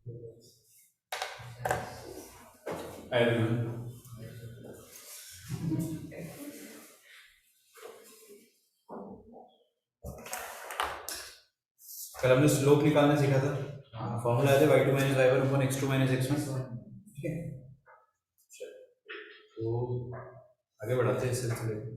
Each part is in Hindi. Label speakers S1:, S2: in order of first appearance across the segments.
S1: Hi everyone. कल हमने स्लोप निकालना सीखा था। फॉर्मूला है y2 minus y1 upon x2 minus x1। ठीक है, तो आगे बढ़ाते हैं इस सिलसिले को।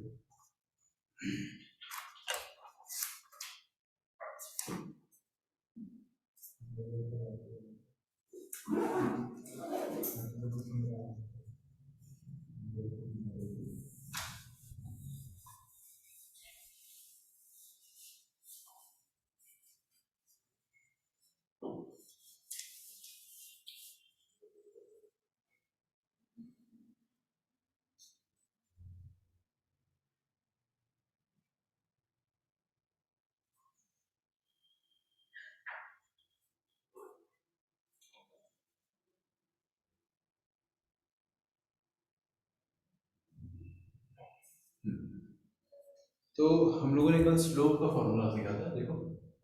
S1: तो हम लोगों ने कल स्लोप का फॉर्मूला सीखा था। देखो,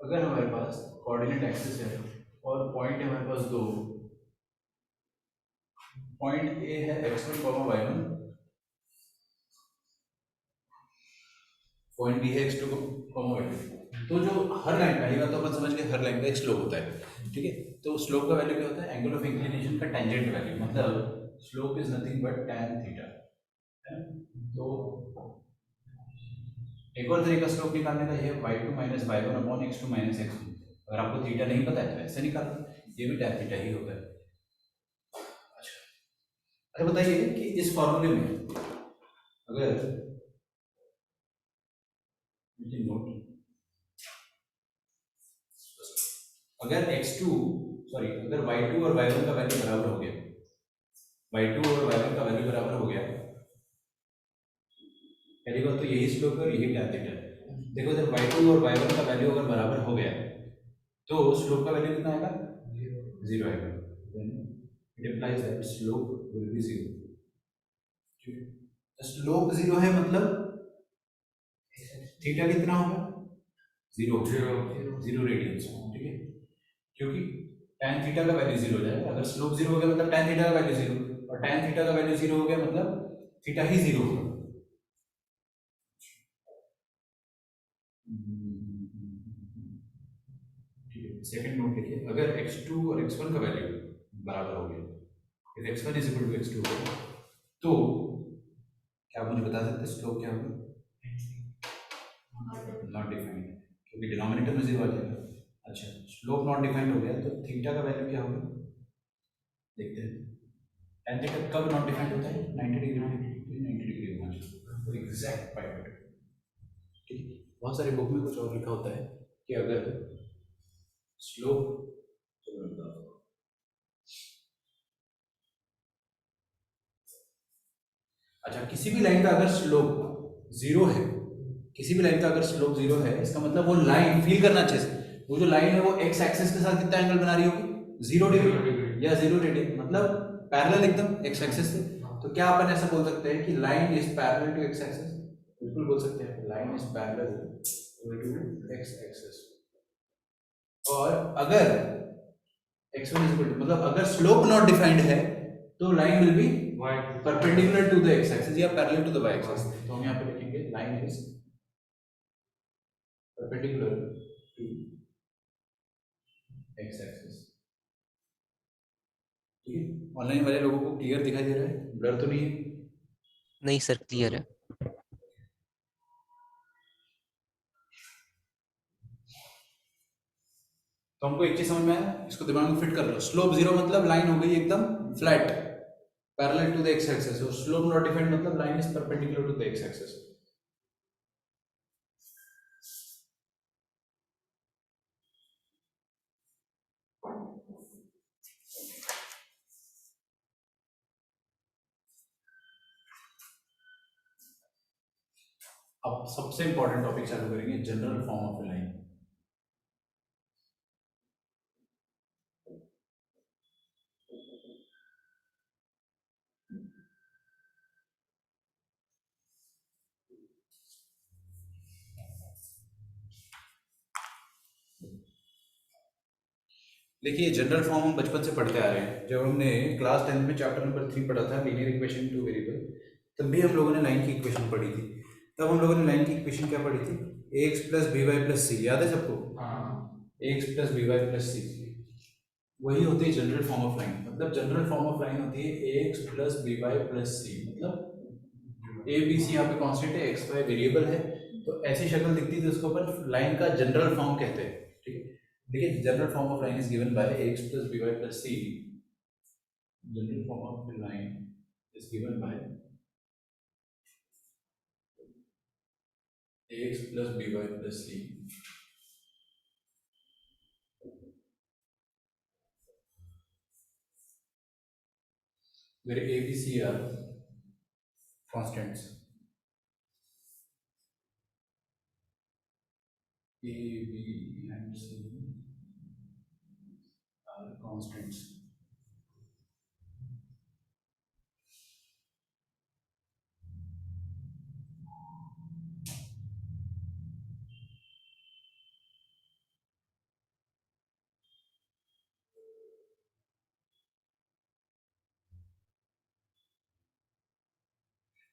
S1: अगर हमारे पास कोऑर्डिनेट एक्सिस है और पॉइंट है हमारे पास दो, पॉइंट ए है x1 y1, पॉइंट बी है x2 y2। तो जो हर लाइन, पहली बात तो अपन समझ गए हर लाइन का एक स्लोप होता है। ठीक है, तो स्लोप का वैल्यू क्या होता है? एंगल ऑफ इंक्लिनेशन का टेंजेंट वैल्यू, मतलब slope is nothing but tan theta है। तो एक और तरीका स्लोप निकालने का ये y2 minus y1 upon x2 minus x1। अगर आपको थीटा नहीं पता है तो ऐसे निकालो, ये भी tan थीटा ही होता है। अच्छा, अरे बताइए कि इस फॉर्मूले में अगर नोट, अगर x2 सॉरी अगर y2 और y1 का वैल्यू बराबर हो गया, y2 और y1 का वैल्यू बराबर हो गया, पहली बात तो यही स्लोप है और यही tan थीटा है। देखो, जब y2 और y1 का वैल्यू अगर बराबर हो गया तो स्लोप का वैल्यू कितना आएगा? जीरो आएगा। Then it implies that slope will be zero. Slope zero है मतलब थीटा कितना होगा? Zero zero radians. ठीक है, क्योंकि tan थीटा का वैल्यू जीरो हो जाएगा। अगर स्लोप जीरो हो गया मतलब tan थीटा का वैल्यू जीरो, और tan थीटा का वैल्यू जीरो हो गया मतलब थीटा ही जीरो होगा। ठीक है, सेकंड नोट लिखिए, अगर x2 और x1 का वैल्यू बराबर हो गया, if x1 is equal to x2 हो गया, तो क्या आप मुझे बता सकते हैं स्लोप क्या होगा? नॉट डिफाइंड, क्योंकि डिनोमिनेटर में जीरो आ जाएगा। अच्छा, स्लोप नॉट डिफाइंड हो गया तो थीटा का वैल्यू क्या होगा? देखते हैं। tan थीटा कब नॉट डिफाइंड होता है? 90 डिग्री, 90 डिग्री होना चाहिए, एग्जैक्ट पाइवट। ठीक है, बहुत सारे बुक में कुछ और लिखा होता है कि अगर स्लोप, चलो मैं बताता हूँ। अच्छा, किसी भी लाइन का अगर स्लोप जीरो है, किसी भी लाइन का अगर स्लोप जीरो है, इसका मतलब वो लाइन, फील करना अच्छे से, वो जो लाइन है वो एक्स एक्सिस के साथ कितना एंगल बना रही होगी? जीरो डिग्री या जीरो रेडियन, मतलब पैरेलल एकदम एक्स एक्सिस से। तो क्या अपन ऐसा बोल सकते हैं कि line is parallel to x axis? बिल्कुल बोल सकते हैं, line is parallel to x axis. और अगर x1 इज इक्वल टू, मतलब अगर स्लोप नॉट डिफाइंड है तो line will be perpendicular to the x axis या parallel to the y axis. तो हम यहां पे लिखेंगे line is perpendicular to x axis. ठीक है, ऑनलाइन वाले लोगों को क्लियर दिखाई दे रहा है? ब्लर तो नहीं है?
S2: नहीं सर, क्लियर है।
S1: तो हमको एक चीज समझ में आया, इसको दिमाग में फिट कर लो। स्लोप जीरो मतलब लाइन हो गई एकदम flat parallel to the x axis, और स्लोप नॉट डिफाइंड मतलब line is perpendicular to the x axis. अब सबसे इंपॉर्टेंट टॉपिक चालू करेंगे, जनरल फॉर्म ऑफ लाइन। देखिए जनरल फॉर्म हम बचपन से पढ़ते आ रहे हैं। जब हमने क्लास 10 में चैप्टर नंबर 3 पढ़ा था, लीनियर इक्वेशन टू वेरिएबल, तब भी हम लोगों ने लाइन की इक्वेशन पढ़ी थी। तब हम लोगों ने लाइन की इक्वेशन क्या पढ़ी थी? ax plus B Y plus C, याद है सबको? हाँ, ax plus B Y plus C, वही होती है जनरल फॉर्म ऑफ लाइन। मतलब जनरल फॉर्म ऑफ लाइन होती है ax plus B Y plus C, मतलब ए बी सी यहाँ पे कांस्टेंट है, एक्स वाई वेरिएबल है, तो ऐसी शक्ल दिखती थी उसको अपन लाइन का जनरल फॉर्म कहते हैं। ठीक है, देखिए general form of line is given by x plus B Y plus c. General form of line is given by x plus B Y plus c, where a b c are constants. A b and c are constants.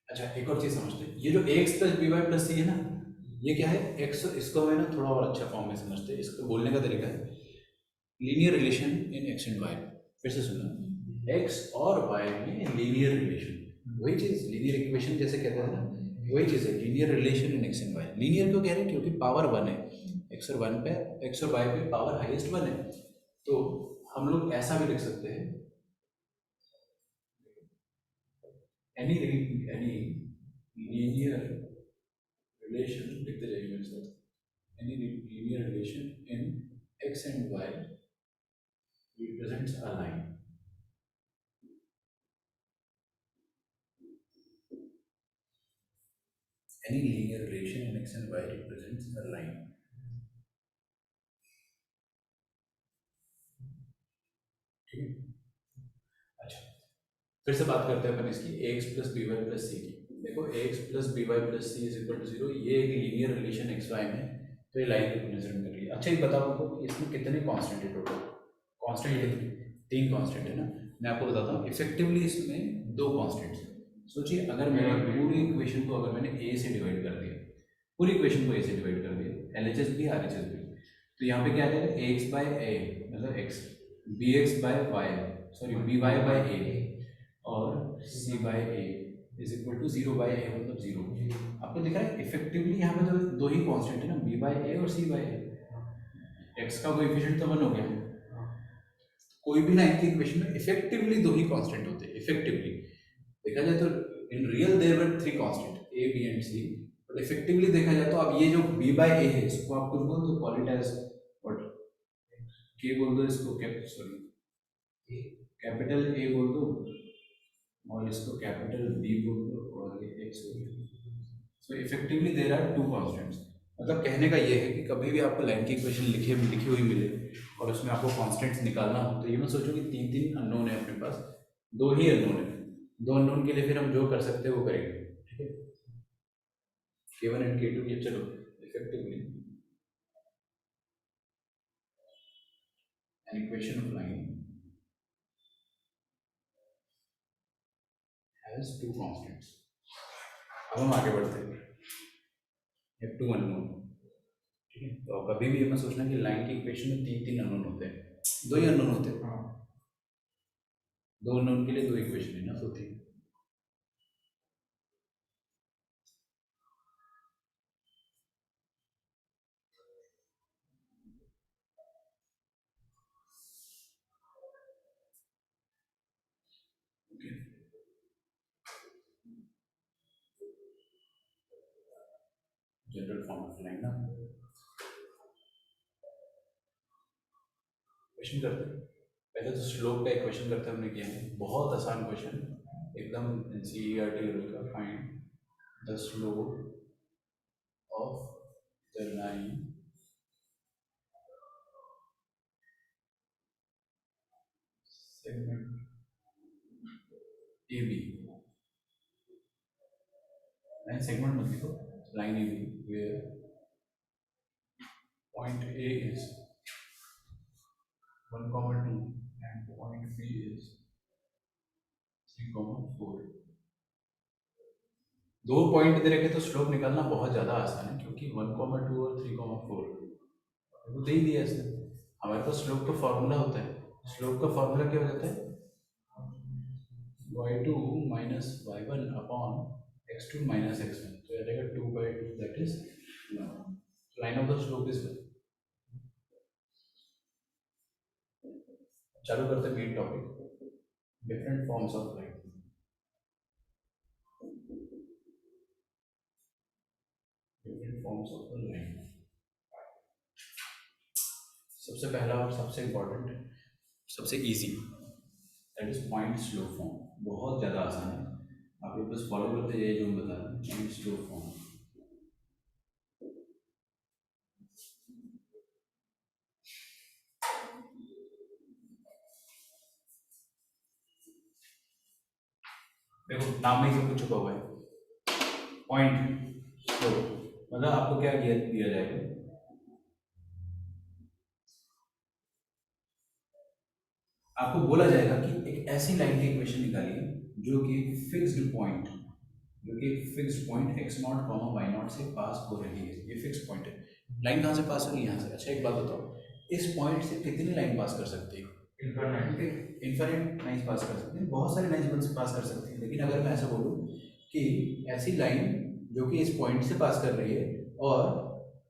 S1: अच्छा, एक और चीज समझते हैं, ये जो X plus B Y plus C है ना, ये क्या है? एक्स, इसको मैं ना थोड़ा और अच्छा फॉर्म में समझते हैं। इसको बोलने का तरीका है linear relation in x and y. फिर से सुनना, एक्स और वाई में लीनियर रिलेशन, वही चीज लीनियर इक्वेशन जैसे कहते हैं ना, वही चीज है linear relation in x and y. Linear क्यों कह रहे हैं? क्योंकि पावर वन है, एक्स और वन पे, एक्स और वाई पे पावर हाईएस्ट वन है। तो हम लोग ऐसा भी लिख सकते हैं, एनी एनी लीनियर रिलेशन, लिखते जाइए मेरे साथ, any linear relation in x and y represents a line. Any linear relation in x and y represents a line. ठीक है, अच्छा, फिर से बात करते हैं अपन इसकी ax plus B Y plus C की। देखो ax plus B Y plus C is equal to zero, ये एक लीनियर रिलेशन एक्स वाई में, तो ये लाइन रिप्रेजेंट कर रही है। अच्छा, ये बताओ हमको कि इसमें कितने कांस्टेंट है टोटल? कांस्टेंट कितने? तीन कांस्टेंट है ना। मैं आपको बताता हूँ, इफेक्टिवली इसमें दो कांस्टेंट्स हैं। सोचिए, अगर मैंने पूरी इक्वेशन को, अगर मैंने ए से डिवाइड कर दिया, पूरी इक्वेशन को ए से डिवाइड कर दिया, L H S b R H S b, तो यहाँ पे क्या आ जाएगा? ए एक्स बाय ए मतलब X, B X by Y, sorry B Y by A, और C by A is equal to zero by A मतलब जीरो। आपको दिख रहा है इफेक्टिवली यहाँ पे तो दो ही कांस्टेंट है ना, बी बाय ए और सी बाय ए। एक्स का कोएफिशिएंट तो 1 हो गया। कोई भी लाइन की इक्वेशन में इफेक्टिवली दो ही कांस्टेंट होते हैं। इफेक्टिवली देखा जाए तो in real there were three constant, a b and c, but effectively देखा जाए तो अब ये जो बी बाय ए है, इसको आप कुछ बोल दो, कॉल इट एज व्हाट, के बोल दो इसको, सॉरी कैपिटल ए बोल दो, और इसको कैपिटल बी बोल दो, और ये एक्स हो गया। So effectively there are two constants. मतलब कहने का ये है कि कभी भी आपको लाइन की इक्वेशन लिखी हुई मिले और उसमें आपको कांस्टेंट्स निकालना हो, तो ये मत सोचो कि तीन तीन अननोन है अपने पास, दो ही अननोन है। दो अननोन के लिए फिर हम जो कर सकते हैं वो करेंगे। ठीक है, k1 एंड k2, ये चलो effectively an equation of line has two constants. अब हम आगे बढ़ते हैं, ये टू अननोन। ठीक है, तो कभी भी ये मत सोचना कि लाइन की इक्वेशन में तीन तीन अननोन होते हैं, दो ही अननोन होते हैं। दो अननोन के लिए दो इक्वेशन है ना, होती है। जनरल फॉर्म ऑफ लाइन ना, क्वेश्चन करते हैं। पहले तो स्लोप का इक्वेशन करते हमने किया है, बहुत आसान क्वेश्चन, एकदम एनसीईआरटी लेवल का। Find the slope of the line segment A B, line segment मत लिखो, line A B, where point A is 1,2 and point B is 3,4। दो पॉइंट दे रखे तो स्लोप निकालना बहुत ज़्यादा आसान है, क्योंकि 1,2 और 3,4 वो दे ही दिया इसने। हमारे पास स्लोप का फॉर्मूला होता है, स्लोप का फॉर्मूला क्या हो जाता है, y2 minus y1 upon x2 minus x1, तो आ जाएगा 2/2, that is line of the slope is 1। चालू करते हैं main topic, different forms of line. Different forms of the line. सबसे पहला और सबसे इम्पोर्टेंट, सबसे easy, that is point slow form. बहुत ज़्यादा आसान है, आप लोग बस फॉलो करते जाइए जो हम बता रहे हैं। पॉइंट स्लो फॉर्म, देखो नाम में ही सब कुछ छुपा हुआ है। पॉइंट स्लो मतलब आपको क्या दिया जाएगा, आपको बोला जाएगा कि एक ऐसी लाइन की इक्वेशन निकालिए जो कि फिक्स्ड पॉइंट, जो कि फिक्स्ड पॉइंट x0, y0 से पास हो रही है। ये फिक्स्ड पॉइंट है। लाइन कहाँ से पास हो रही है, यहाँ से। अच्छा एक बात बताओ, इस पॉइंट से कितनी लाइन पास कर सकती है? इनफाइनाइट लाइन पास कर सकते हैं, बहुत सारी लाइन पास कर सकते हैं। लेकिन अगर मैं ऐसा बोलूँ कि ऐसी लाइन जो कि इस पॉइंट से पास कर रही है और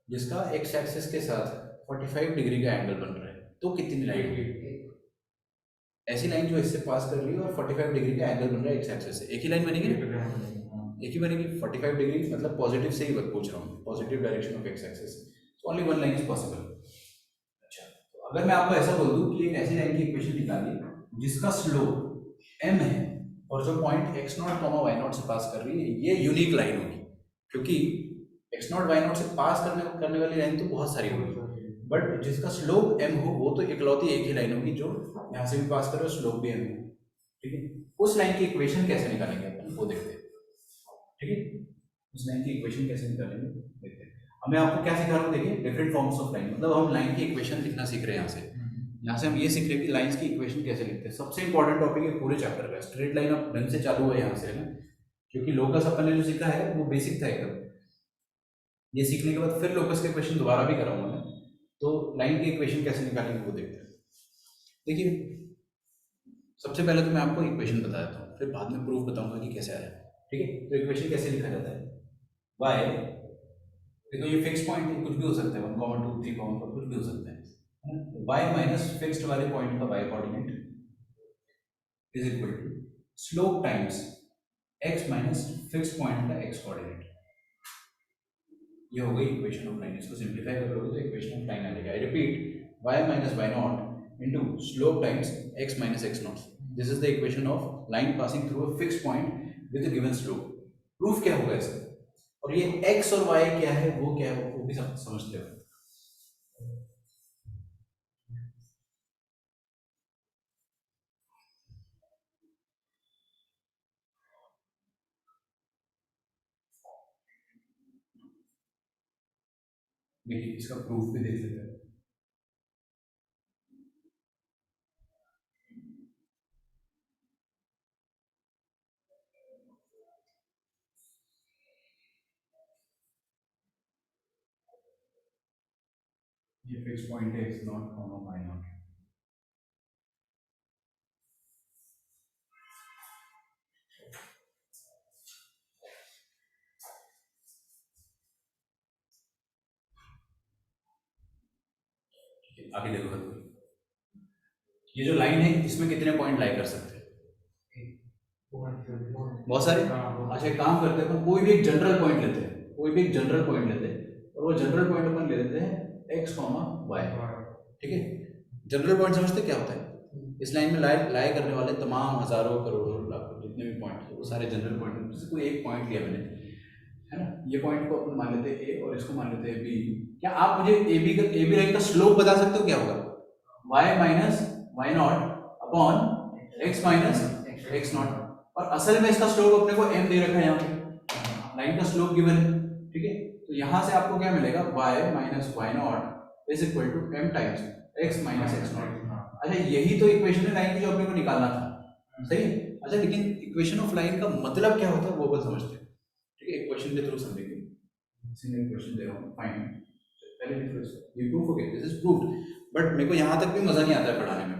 S1: जिसका एक्स एक्सिस के साथ 45 डिग्री का एंगल बन रहा है, तो कितनी लाइन होगी? ऐसी लाइन जो इससे पास कर रही है और 45 डिग्री का एंगल बन रहा है एक्स एक्सिस से, एक ही लाइन बनेगी, एक ही बनेगी। 45 डिग्री मतलब पॉजिटिव से ही पूछ रहा हूँ, positive direction of x axis, so only one line is possible. अच्छा, तो अगर मैं आपको ऐसा बोल दूं कि एक ऐसी लाइन की इक्वेशन निकालिए जिसका स्लोप m है और जो पॉइंट x0, y0 से पास कर रही है, ये यूनिक लाइन होगी, क्योंकि x0, y0 से पास करने वाली लाइन तो बहुत सारी होगी, बट जिसका स्लोप m हो वो तो इकलौती एक ही लाइन होगी जो यहाँ से भी पास कर रहे हो, स्लोप भी m हो। ठीक है, उस लाइन की इक्वेशन कैसे निकालेंगे अपन वो देखते हैं। ठीक है, उस लाइन की इक्वेशन कैसे निकालेंगे देखते हैं। अब मैं आपको क्या सिखा रहा हूँ, देखिए डिफरेंट फॉर्म्स ऑफ लाइन, मतलब हम लाइन की इक्वेशन लिखना सीख रहे हैं। यहाँ से हम ये सीख रहे हैं कि लाइंस की इक्वेशन कैसे लिखते हैं। सबसे इंपॉर्टेंट टॉपिक है पूरे चैप्टर का। स्ट्रेट लाइन अब ढंग से चालू हुआ है यहाँ से, है ना, क्योंकि लोकस अपन ने जो सीखा है वो बेसिक था एकदम। ये सीखने के बाद फिर लोकस के क्वेश्चन दोबारा भी कराऊंगा मैं, तो लाइन की इक्वेशन कैसे निकालेंगे वो देखते हैं। देखिए सबसे पहले तो मैं आपको इक्वेशन बता देता हूँ, फिर बाद में प्रूफ बताऊंगा कि कैसे आया। ठीक है, तो इक्वेशन कैसे लिखा जाता है, y, देखो ये फिक्स पॉइंट है, कुछ भी हो सकता है, 1, 2, 3, 4 कुछ भी हो सकता है। y माइनस फिक्स्ड वाले पॉइंट का y coordinate is equal to slope times x minus fixed point का x कोऑर्डिनेट। ये हो गई इक्वेशन ऑफ लाइन। इसको सिंपलीफाई कर लोगे तो इक्वेशन ऑफ लाइन आ जाएगा। I repeat, y minus y0 into slope times x minus x0। This is the equation of line passing through a fixed point with a given slope. Proof क्या होगा इसका, और ये x और y क्या है वो क्या है वो भी सब समझते हो। देखिए इसका प्रूफ भी देख लेते हैं। ये फिक्स पॉइंट है x0, y0। आगे देखो, ये जो लाइन है इसमें कितने पॉइंट लाई कर सकते हैं? बहुत सारे। अच्छा एक काम करते हैं, कोई भी एक जनरल पॉइंट लेते हैं, कोई भी एक जनरल पॉइंट लेते हैं, और वो जनरल पॉइंट अपन ले लेते हैं x, y। ठीक है, जनरल पॉइंट समझते क्या होता है? इस लाइन में लाई करने वाले तमाम हजारों करोड़ों लाखों जितने भी पॉइंट है वो सारे जनरल पॉइंट हैं। जैसे कोई एक पॉइंट लिया मैंने, है ना, ये पॉइंट को अपन मान लेते हैं ए और इसको मान लेते हैं बी। क्या आप मुझे ए बी लाइन का स्लोप बता सकते हो क्या होगा? y minus y0 upon x minus x0। और असल में इसका स्लोप अपने को m दे रखा है, यहाँ पे लाइन का स्लोप गिवन है। ठीक है, तो यहाँ से आपको क्या मिलेगा, y minus y0 is equal to m times x minus x0। अच्छा यही तो इक्वेशन है लाइन की जो अपने को निकालना था, सही है। अच्छा लेकिन इक्वेशन ऑफ लाइन का मतलब क्या होता है वो बस समझते हैं, ठीक है। इक्वेशन के थ्रू समझेंगे। सिंगल क्वेश्चन दे रहा हूँ, फाइंड पहले लिखो इसको, यू प्रूफ हो गया, दिस इज प्रूव्ड। बट मेरे को यहाँ तक भी मजा नहीं आता है पढ़ाने में,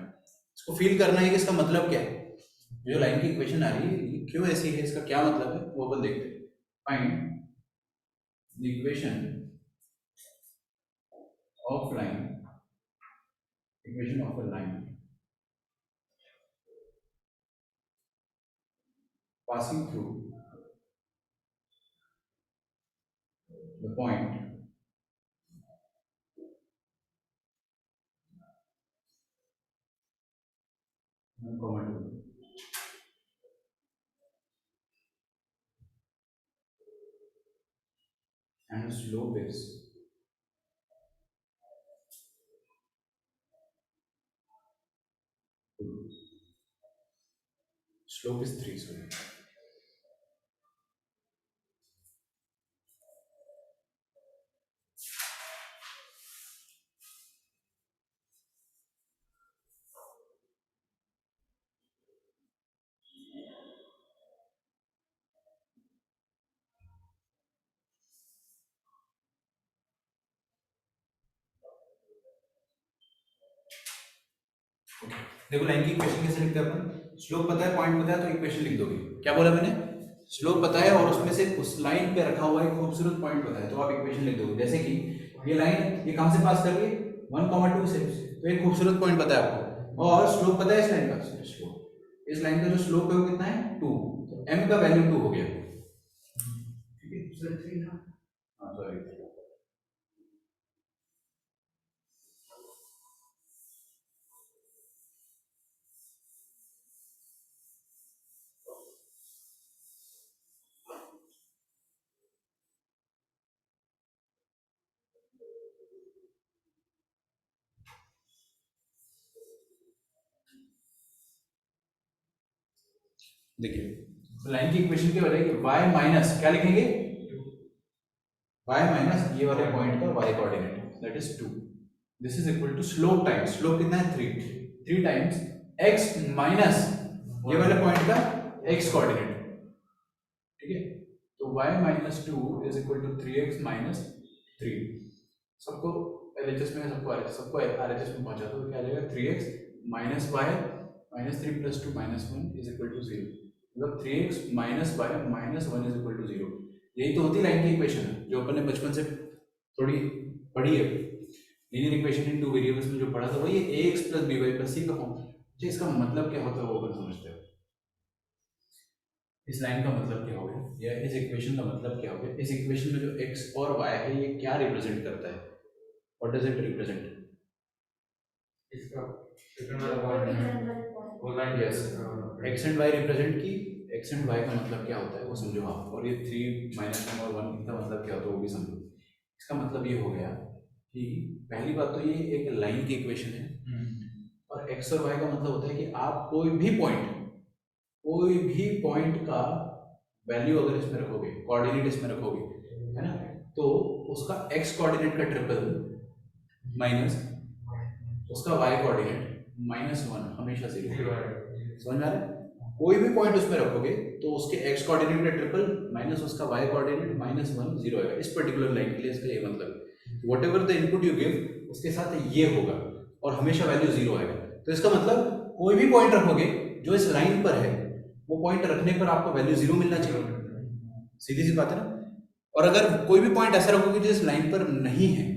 S1: इसको फील करना है कि इसका मतलब क्या है। जो लाइन की इक्वेशन आ रही है ये क्यों ऐसी है, इसका क्या मतलब है वो अपन देखते हैं। Find the equation of line, equation of a line passing through the point 1, 2 and the slope is slope is 3, sorry. देखो लाइन की इक्वेशन कैसे लिखते हैं अपन, स्लोप पता है, पॉइंट पता है, तो इक्वेशन लिख दोगे। क्या बोला मैंने, स्लोप पता है और उसमें से उस लाइन पे रखा हुआ एक खूबसूरत पॉइंट पता है, तो आप इक्वेशन लिख दोगे। जैसे कि ये लाइन ये कहां से पास कर रही है, 1, 2 से, तो एक खूबसूरत पॉइंट पता है आपको, और स्लोप पता है इस लाइन का, स्लोप इस लाइन का जो स्लोप है वो कितना है 2, तो m का वैल्यू 2 हो गया, ठीक है। हाँ सॉरी, देखिए लाइन की इक्वेशन के बजाय y माइनस क्या लिखेंगे, y माइनस ये वाले पॉइंट का y coordinate that is 2, this is equal to slope times, slope कितना है 3 टाइम्स x माइनस ये वाले पॉइंट का x कोऑर्डिनेट, ठीक है। तो y minus 2 is equal to 3x minus 3, सबको LHS में सबको RHS में पहुंचा दो, तो क्या आ जाएगा 3x minus y minus 3 plus 2 minus 1 is equal to 0, मतलब 3x minus y minus 1 is equal to 0। यही तो होती है लाइन की इक्वेशन जो अपन ने बचपन से थोड़ी पढ़ी है, linear equation in two variables में जो पढ़ा था वही ax plus by plus c का फॉर्म। अच्छा इसका मतलब क्या होता है वो अपन समझते हैं, इस लाइन का मतलब क्या हो गया या इस इक्वेशन का मतलब क्या हो गया। इस इक्वेशन में जो x और y है ये क्या रिप्रेजेंट करता है, व्हाट डज इट रिप्रेजेंट,
S3: इसका सेकंड वाला वो line
S1: yes x and y represent की, x एंड y का मतलब क्या होता है वो समझो आप, और ये 3 माइनस 1 और 1 का मतलब क्या होता है वो भी समझो। इसका मतलब ये हो गया कि पहली बात तो ये एक लाइन की इक्वेशन है, और x और y का मतलब होता है कि आप कोई भी पॉइंट का वैल्यू अगर इसमें रखोगे, कोऑर्डिनेट इसमें रखोगे, है ना, तो उसका x कोऑर्डिनेट का ट्रिपल माइनस उसका y कोऑर्डिनेट माइनस 1 हमेशा 0, समझ में आ रहा है। कोई भी पॉइंट उसमें रखोगे तो उसके x कोऑर्डिनेट का ट्रिपल माइनस उसका y कोऑर्डिनेट माइनस 1 0 आएगा। इस पर्टिकुलर लाइन के लिए इसका ये मतलब है, what ever the input you give उसके साथ ये होगा और हमेशा वैल्यू 0 आएगा। तो इसका मतलब कोई भी पॉइंट रखोगे जो इस लाइन पर है वो पॉइंट रखने पर आपको वैल्यू 0 मिलना चाहिए, सीधी सी बात है ना। और अगर कोई भी पॉइंट ऐसा रखोगे जो इस लाइन पर नहीं है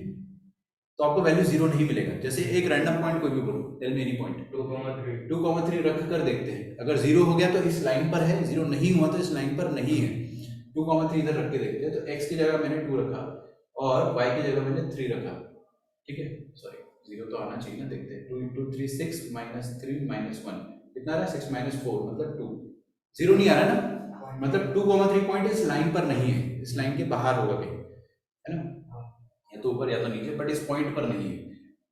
S1: तो आपको वैल्यू 0 नहीं मिलेगा। जैसे एक रैंडम पॉइंट कोई भी बोलो, टेल मी एनी पॉइंट, 2,3 रख कर देखते हैं, अगर 0 हो गया तो इस लाइन पर है, 0 नहीं हुआ तो इस लाइन पर नहीं है। 2,3 इधर रख के देखते हैं, तो x की जगह मैंने 2 रखा और y की जगह मैंने 3 रखा, ठीक है। सॉरी 0 तो आना चाहिए ना, देखते हैं 2 into 3 6 माइनस 3 माइनस 1 कितना आ रहा है 6 माइनस 4 मतलब 2, 0 नहीं आ रहा ना, मतलब 2,3 पॉइंट इस लाइन पर नहीं है, इस लाइन के बाहर होगा कहीं, है ना, या तो ऊपर या तो नीचे, बट इस पॉइंट पर नहीं है।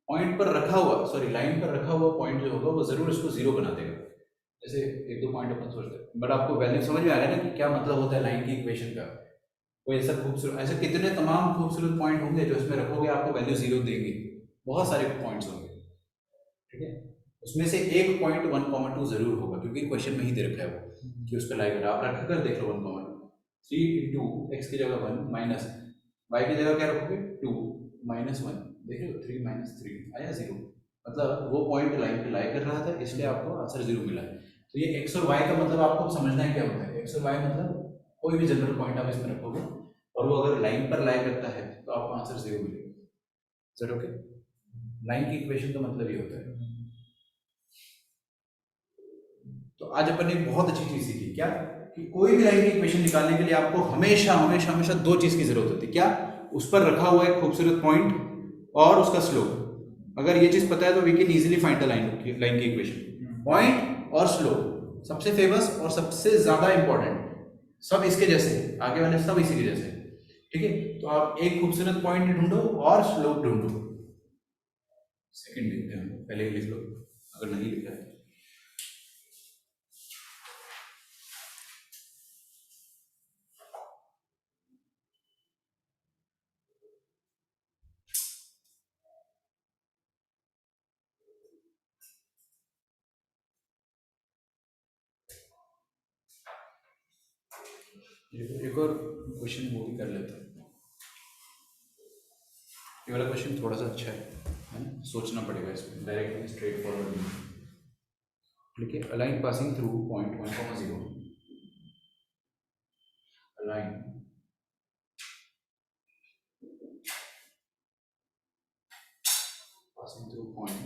S1: पॉइंट पर रखा हुआ, सॉरी लाइन पर रखा हुआ पॉइंट जो होगा वो जरूर इसको 0 बना देगा। जैसे एक दो पॉइंट अपन सोचते हैं, बट आपको वैल्यू समझ में आ रहा है ना कि क्या मतलब होता है लाइन की इक्वेशन का। कोई ऐसा खूबसूरत, ऐसे कितने तमाम खूबसूरत पॉइंट होंगे जो इसमें रखोगे आपको वैल्यू 0 देंगे, बहुत सारे पॉइंट्स होंगे, ठीक है। उसमें से एक पॉइंट 1,2 जरूर होगा, क्योंकि क्वेश्चन में ही दे रखा है वो कि उस पर लाई कर आप रख कर देख लो 1,3 इंटू एक्स की जगह 1 माइनस वाई की जगह क्या रखोगे 2 माइनस 1, देख लो 3 माइनस 3 आया 0, मतलब वो पॉइंट लाइन पे लाई कर रहा था इसलिए आपको आंसर 0 मिला है। तो ये एक्स और वाई का मतलब आपको समझना है क्या होता है। एक्स और वाई मतलब कोई भी जनरल पॉइंट आप इसमें रखोगे और वो अगर लाइन पर लाई करता है तो आपको आंसर 0 मिलेगा। सर ओके, लाइन की इक्वेशन का मतलब ये होता है। तो आज अपन ने एक बहुत अच्छी चीज सीखी, क्या कि कोई भी लाइन की इक्वेशन निकालने के लिए आपको हमेशा हमेशा हमेशा दो चीज की जरूरत होती है। क्या, उस पर रखा हुआ एक खूबसूरत पॉइंट और उसका स्लोप। अगर ये चीज पता है तो we can easily find the line की इक्वेशन। पॉइंट और स्लोप सबसे फेमस और सबसे ज्यादा इंपॉर्टेंट, सब इसके जैसे, आगे वाले सब इसी के जैसे, ठीक है। तो आप एक खूबसूरत पॉइंट ढूंढो और स्लोप ढूंढो। सेकंड लिखते हैं, पहले लिख लो अगर नहीं लिखा है। एक और क्वेश्चन वो भी कर लेते हैं। ये वाला क्वेश्चन थोड़ा सा अच्छा है ना, सोचना पड़ेगा इसमें, डायरेक्ट स्ट्रेट फॉरवर्ड नहीं। ठीक है, a line passing through point 1,0, a line passing through point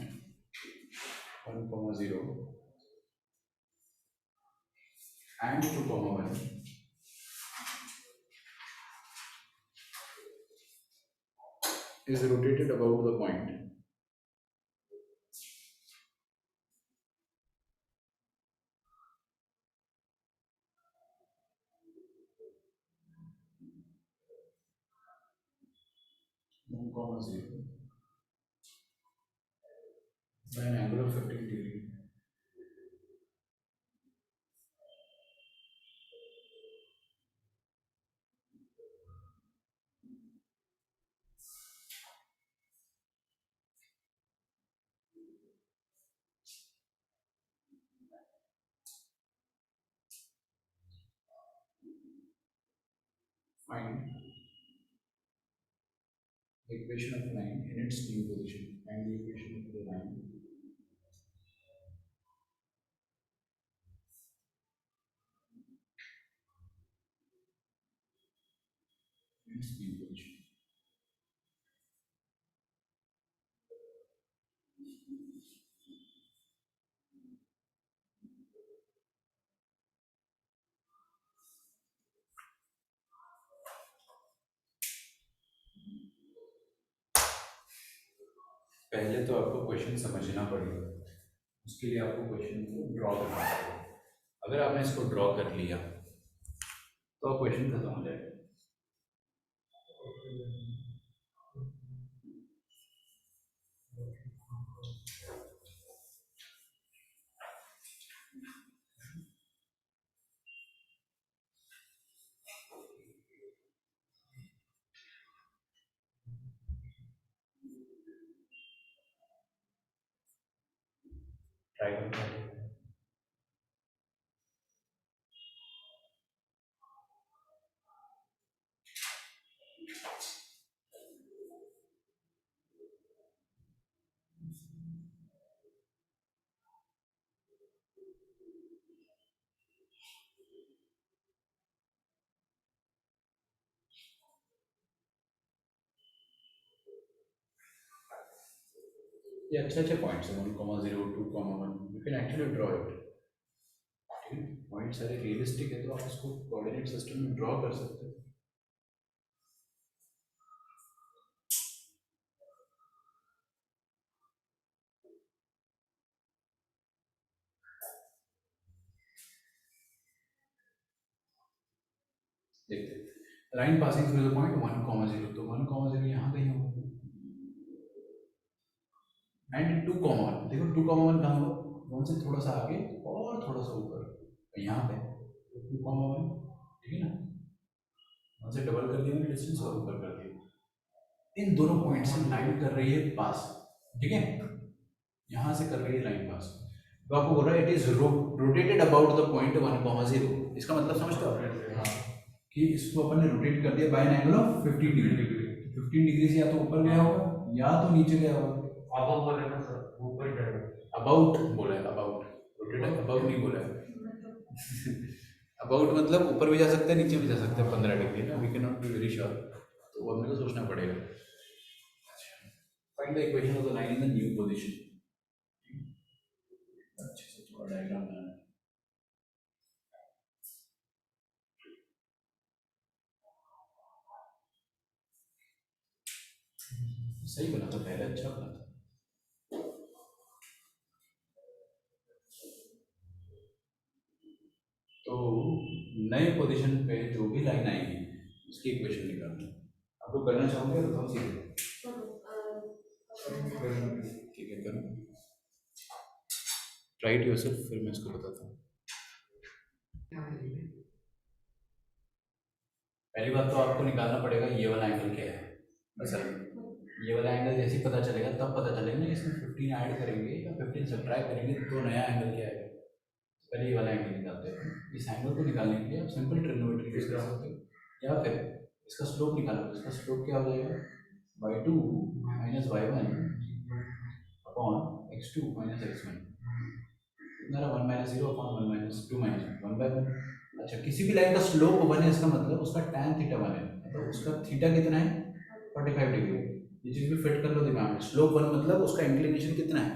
S1: 1,0 and 2,1 is rotated about the point one comma zero by an angle of 15 degree. Find the equation of the line in its new position. Find the equation of the line in its new position. पहले तो आपको क्वेश्चन समझना पड़ेगा, उसके लिए आपको क्वेश्चन को ड्रॉ करना पड़ेगा। अगर आपने इसको ड्रॉ कर लिया तो क्वेश्चन खत्म हो जाएगा। ट्राई करते हैं। ये अच्छे अच्छे पॉइंट्स हैं, 1,0 2,1 you can actually draw it. ठीक है, पॉइंट सारे रियलिस्टिक है तो आप इसको कोऑर्डिनेट सिस्टम में ड्रॉ कर सकते हो। देखते line passing through the point 1,0, तो 1,0 यहाँ कहीं होगा एंड 2,1, देखो 2,1 कहाँ होगा, 1 से थोड़ा सा आगे और थोड़ा सा ऊपर, तो यहाँ पे 2,1, ठीक है ना, 1 से डबल कर दिया डिस्टेंस और ऊपर कर दिया। इन दोनों पॉइंट से लाइन कर रही है पास, ठीक है। यहाँ से कर रही है लाइन पास, तो आपको बोल रहा है it is rotated about the point 1,0। इसका मतलब समझते हो आप
S3: हाँ
S1: कि इसको अपन ने रोटेट कर दिया by an angle of 15 degree. 15 degree से या तो ऊपर गया होगा या तो नीचे गया होगा।
S3: अब बोले ना सर ऊपर जाएगा।
S1: अबाउट बोला है, अबाउट, रोटेट अबाउट नहीं बोला है। अबाउट मतलब ऊपर भी जा सकता है नीचे भी जा सकता है 15 डिग्री ना, we can not be very sure, तो वो हमें को सोचना पड़ेगा। Find the equation of the line in the new position. अच्छे से थोड़ा डायग्राम बनाना है। सही बना था पहले, अच्छा बना था। तो नए पोजीशन पे जो भी लाइन आएगी उसकी इक्वेशन निकालना है। आपको करना चाहोगे तो हम सीधे ठीक है करो, ट्राई इट योरसेल्फ, फिर मैं इसको बताता हूँ। पहली बात तो आपको निकालना पड़ेगा ये वाला एंगल क्या है। असल ये वाला एंगल जैसे ही पता चलेगा तब पता चलेगा ना इसमें 15 ऐड करेंगे या 15 सब्ट्रैक्ट करेंगे तो नया एंगल क्या आएगा। पहले ये वाला एंगल निकालते हैं। इस एंगल को निकालने के लिए आप सिंपल ट्रिग्नोमेट्री यूज कर सकते हो या फिर इसका स्लोप निकालो। इसका स्लोप क्या हो जाएगा, y2 minus y1 upon x2 minus x1, कितना रहा 1 माइनस 0 अपॉन 1 माइनस 2 माइनस 1/1। अच्छा किसी भी लाइन का स्लोप 1 है, इसका मतलब उसका tan थीटा 1 है, मतलब उसका थीटा कितना है 45 डिग्री। ये चीज भी फिट कर लो दिमाग में, स्लोप 1 मतलब उसका इंक्लिनेशन कितना है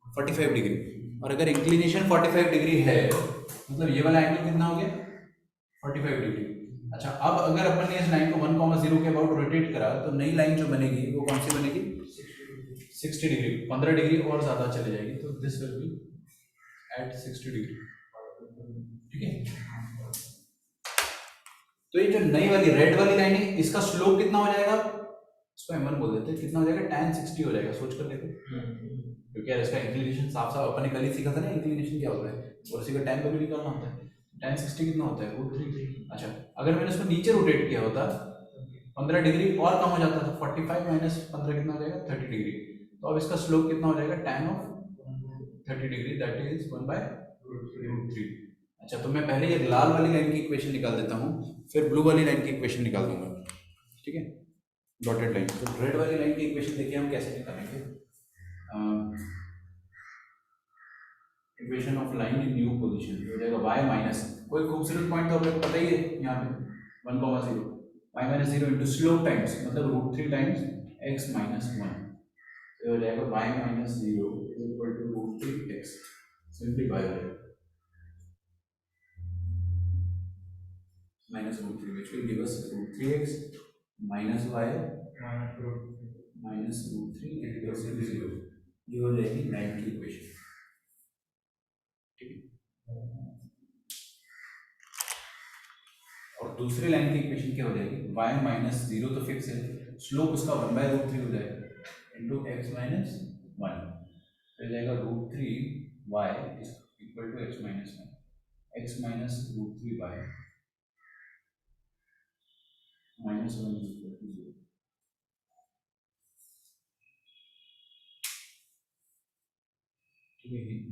S1: 45 डिग्री, और अगर इंक्लिनेशन 45 डिग्री है मतलब ये वाला एंगल कितना हो गया 45 डिग्री। अच्छा अब अगर अपन ने इस लाइन को 1,0 के अबाउट रोटेट करा तो नई लाइन जो बनेगी वो कौन सी बनेगी 60 डिग्री, 15 डिग्री और ज्यादा चले जाएगी, तो this will be at 60 degree. ठीक है, तो ये जो नई वाली रेड वाली लाइन है इसका स्लोप कितना हो जाएगा, इसको m1 बोल देते हैं, कितना हो जाएगा tan 60 हो जाएगा। सोच कर देखो, क्योंकि यार इसका इंक्लिनेशन साफ साफ अपन ने कल ही सीखा था ना, इंक्लिनेशन क्या होता है और उसी का tan वैल्यू निकालना होता है। tan 60 कितना होता है √3। अच्छा अगर मैंने इसको नीचे रोटेट किया होता 15 डिग्री और कम हो जाता तो 45 माइनस 15 कितना हो जाएगा 30 डिग्री। तो अब इसका स्लोप कितना हो जाएगा tan of 30 degree, that is 1/√3। अच्छा तो मैं पहले ये लाल वाली लाइन की इक्वेशन निकाल देता हूँ, फिर ब्लू वाली लाइन की इक्वेशन निकाल दूंगा। ठीक है, डॉटेड लाइन। तो रेड वाली लाइन की इक्वेशन देखिए हम कैसे निकालेंगे। Equation of line in new position हो जाएगा y माइनस, कोई खूबसूरत पॉइंट तो आपको पता ही है यहाँ पे 1,0, y minus 0 into slope times मतलब √3 टाइम्स x माइनस 1, तो हो जाएगा y minus 0 equal to √3x, simplify हो जाएगा minus √3 which will give us √3x minus y minus √3 equals to 0। ये हो जाएगी लाइन की इक्वेशन। ठीक है, और दूसरी लाइन की इक्वेशन क्या हो जाएगी y माइनस 0 तो फिक्स है, स्लोप उसका 1/√3 हो जाएगा इंटू x माइनस 1, तो हो जाएगा √3y equal to x minus 1, x minus √3y minus 1 is equal to 0।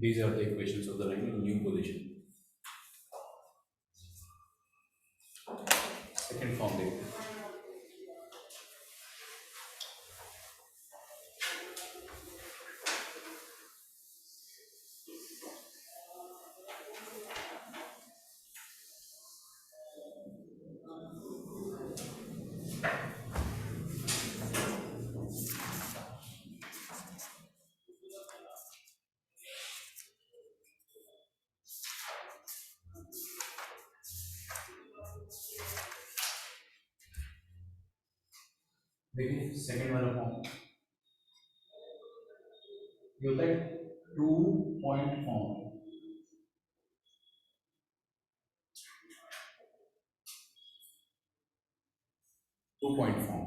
S1: These are the equations of the line in new position। Second form देखते हैं। देखिए सेकेंड वाला फॉर्म ये होता है 2 पॉइंट फॉर्म। 2 पॉइंट फॉर्म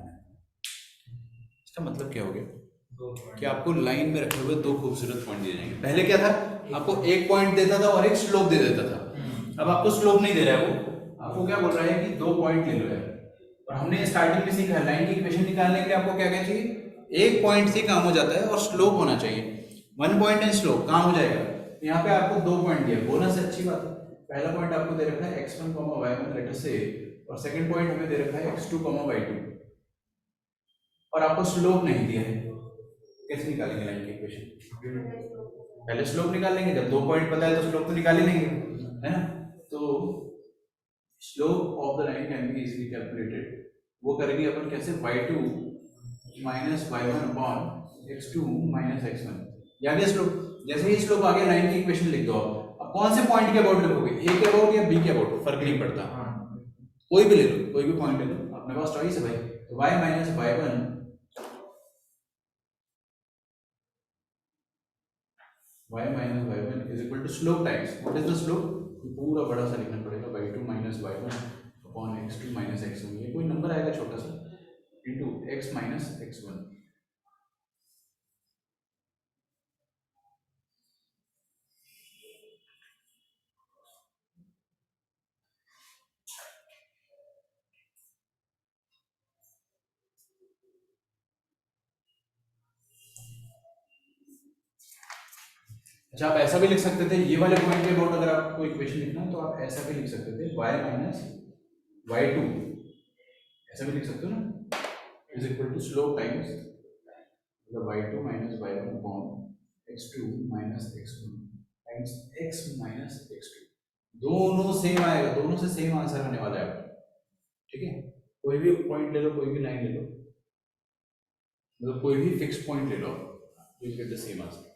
S1: इसका मतलब क्या हो गया कि आपको लाइन में रखे हुए दो खूबसूरत पॉइंट दिए जाएंगे। पहले क्या था, आपको एक पॉइंट देता था और एक स्लोप दे देता था, अब आपको स्लोप नहीं दे रहा है, वो आपको क्या बोल रहा है कि 2 पॉइंट ले लो यार। और हमने स्टार्टिंग में सीखा लाइन की इक्वेशन निकालने के लिए आपको क्या कहना चाहिए, एक पॉइंट से काम हो जाता है और स्लोप होना चाहिए। 1 पॉइंट एंड स्लोप काम हो जाएगा। यहाँ पे आपको 2 पॉइंट दिया, बोनस है, अच्छी बात है। पहला पॉइंट आपको दे रखा है x1, y1 लेटर से, और सेकंड पॉइंट हमें दे रखा है x2, y2, और आपको स्लोप नहीं दिया है। कैसे निकालेंगे लाइन की इक्वेशन? पहले स्लोप निकालेंगे, जब 2 पॉइंट पता है तो स्लोप तो निकाल ही लेंगे, है ना। तो slope of the line can be easily calculated. वो करेंगे अपन कैसे, y2 minus y1 upon x2 minus x1। या गया स्लोप। जैसे ही स्लोप आ गया, लाइन की इक्वेशन लिख दो आप। अब कौन से पॉइंट के अबाउट लिखोगे, ए के अबाउट या बी के अबाउट, फर्क नहीं पड़ता, कोई भी ले लो, कोई भी पॉइंट ले लो, अपने पास चॉइस है भाई। तो y minus y1 y minus y1 is equal to slope times what is the slope, पूरा बड़ा सा लिखना पड़ेगा, y2 minus y1 upon x2 minus x1, ये कोई नंबर आएगा छोटा सा, into x minus x1। अच्छा, आप ऐसा भी लिख सकते थे, ये वाले पॉइंट के अबाउट अगर आपको इक्वेशन लिखना है तो आप ऐसा भी लिख सकते थे, y minus y2, ऐसा भी लिख सकते हो ना, is equal to slope times the y2 minus y1 upon x2 minus x1 times x minus x2। दोनों सेम आएगा, दोनों से सेम आंसर आने वाला है आपका, ठीक है। कोई भी पॉइंट ले लो, कोई भी लाइन ले लो, मतलब कोई भी फिक्स पॉइंट ले लो, you get the same answer.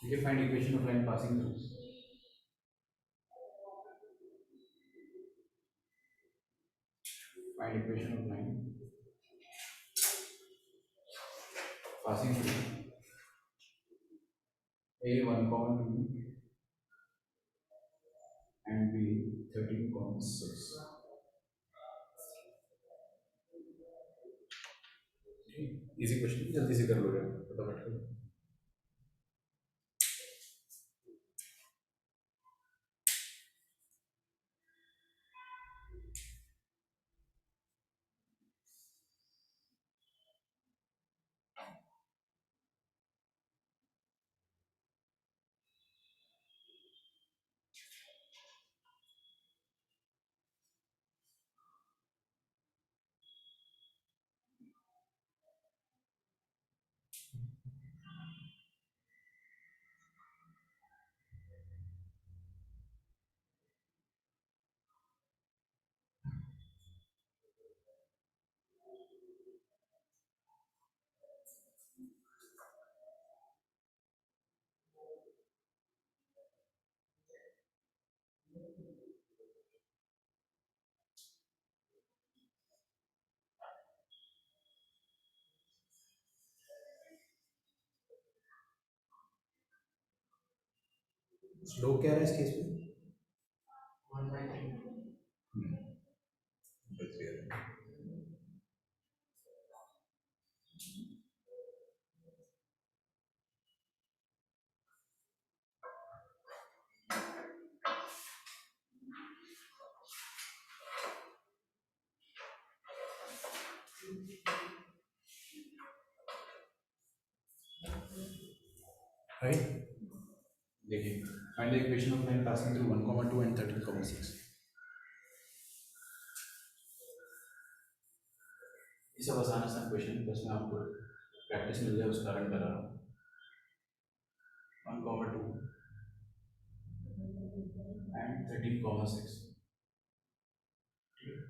S1: You can find equation of line passing through. Find equation of line passing through A 1, 2 and B 13,6। Easy question, जल्दी से कर लो यार, फटाफट करो। स्लोप क्या रहा है इस केस में? 1/3। राइट, देखिए, find the equation of line passing through 1, 2 and 13,6। ये सब आसान आसान क्वेश्चन, बस मैं आपको प्रैक्टिस मिल जाए उस कारण कर रहा हूँ। 1, 2 एंड 13,6।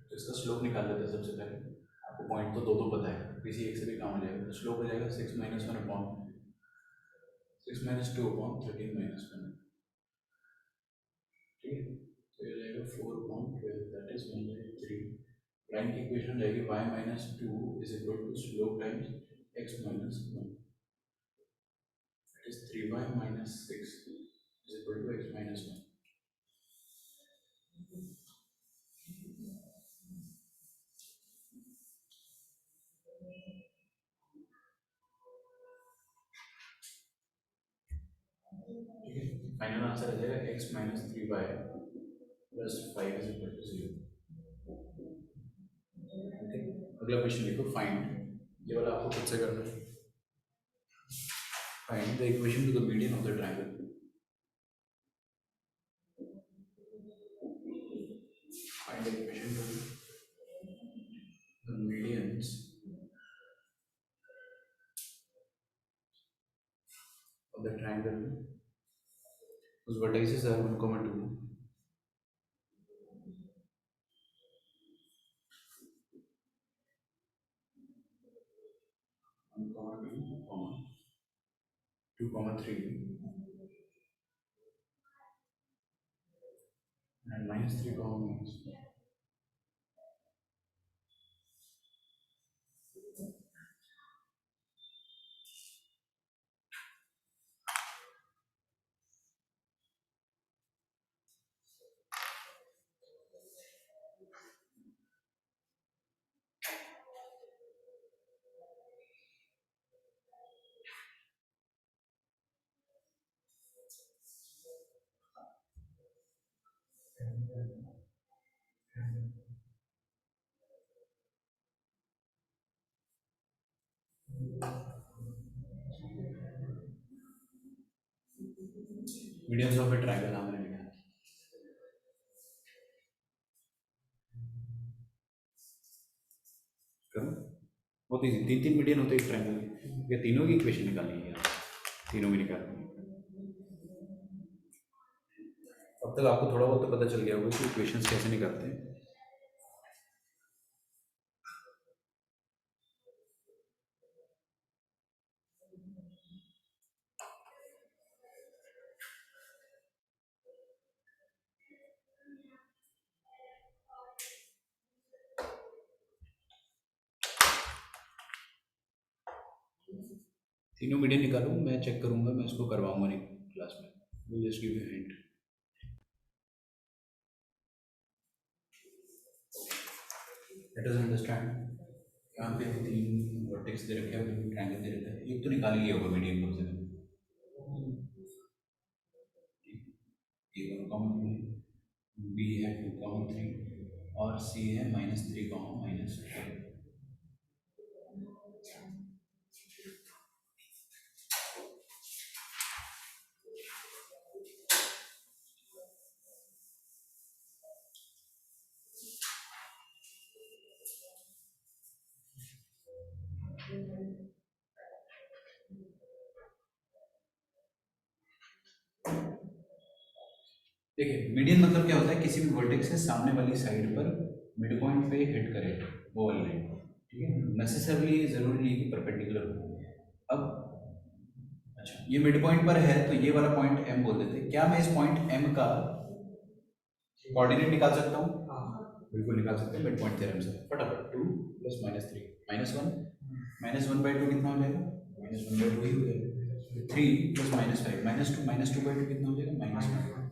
S1: तो इसका स्लोप निकाल लेते हैं सबसे पहले। आपको पॉइंट तो दो दो पता है, किसी एक से भी काम हो जाएगा। तो स्लोप हो जाएगा 6 minus 1 upon 6 minus 2 upon 13 minus 1, ठीक है। तो ये हो जाएगा 4 अपॉन 12, दैट इज 1/3। लाइन की इक्वेशन रहेगी y minus 2 is equal to slope times x minus 1, that is 3y minus 6 is equal to x minus 1। ठीक है, फाइनल आंसर आ जाएगा x minus 3y plus 5 is equal to 0। Okay, अगला क्वेश्चन लिखो, फाइंड, ये वाला आपको खुद से करना है। Find the equation two the median of the triangle. Find the equation two the medians of the triangle whose vertices are 1, 2, 1, 2, 3 and minus 3, minus 1. Medians of a triangle नाम लेंगे। करो, बहुत इजी, तीन तीन मीडियन होते हैं एक ट्रायंगल के, ये तीनों की इक्वेशन निकालनी है यार, तीनों की निकालनी है। अब तक आपको थोड़ा बहुत तो पता चल गया होगा कि इक्वेशंस कैसे निकालते हैं। तीनों मीडियन निकालो, मैं चेक करूंगा, मैं इसको करवाऊंगा नहीं क्लास में, will just give you hint. Let us understand, यहाँ पे तीन वर्टेक्स दे रखे हैं, ट्रायंगल दे रखा है, एक तो निकाल लिया होगा मीडियन कम से कम, A1, 2, B है 2, 3 और C है -3, -5। देखिए मीडियन मतलब क्या होता है, किसी भी वर्टेक्स से सामने वाली साइड पर मिड पॉइंट पे हिट करे वो वाली लाइन, ठीक है, नेसेसरली जरूरी नहीं कि परपेंडिकुलर हो। अब अच्छा, ये मिड पॉइंट पर है तो ये वाला पॉइंट M बोल देते हैं। क्या मैं इस पॉइंट M का कोऑर्डिनेट निकाल सकता हूँ? बिल्कुल निकाल सकते हैं, मिड पॉइंट थ्योरम से फटाफट। 2 + -3 -1 -1/2 कितना हो जाएगा? -1/2 ही हो जाएगा। 3 + -5 -2 2/2 कितना हो जाएगा? -1।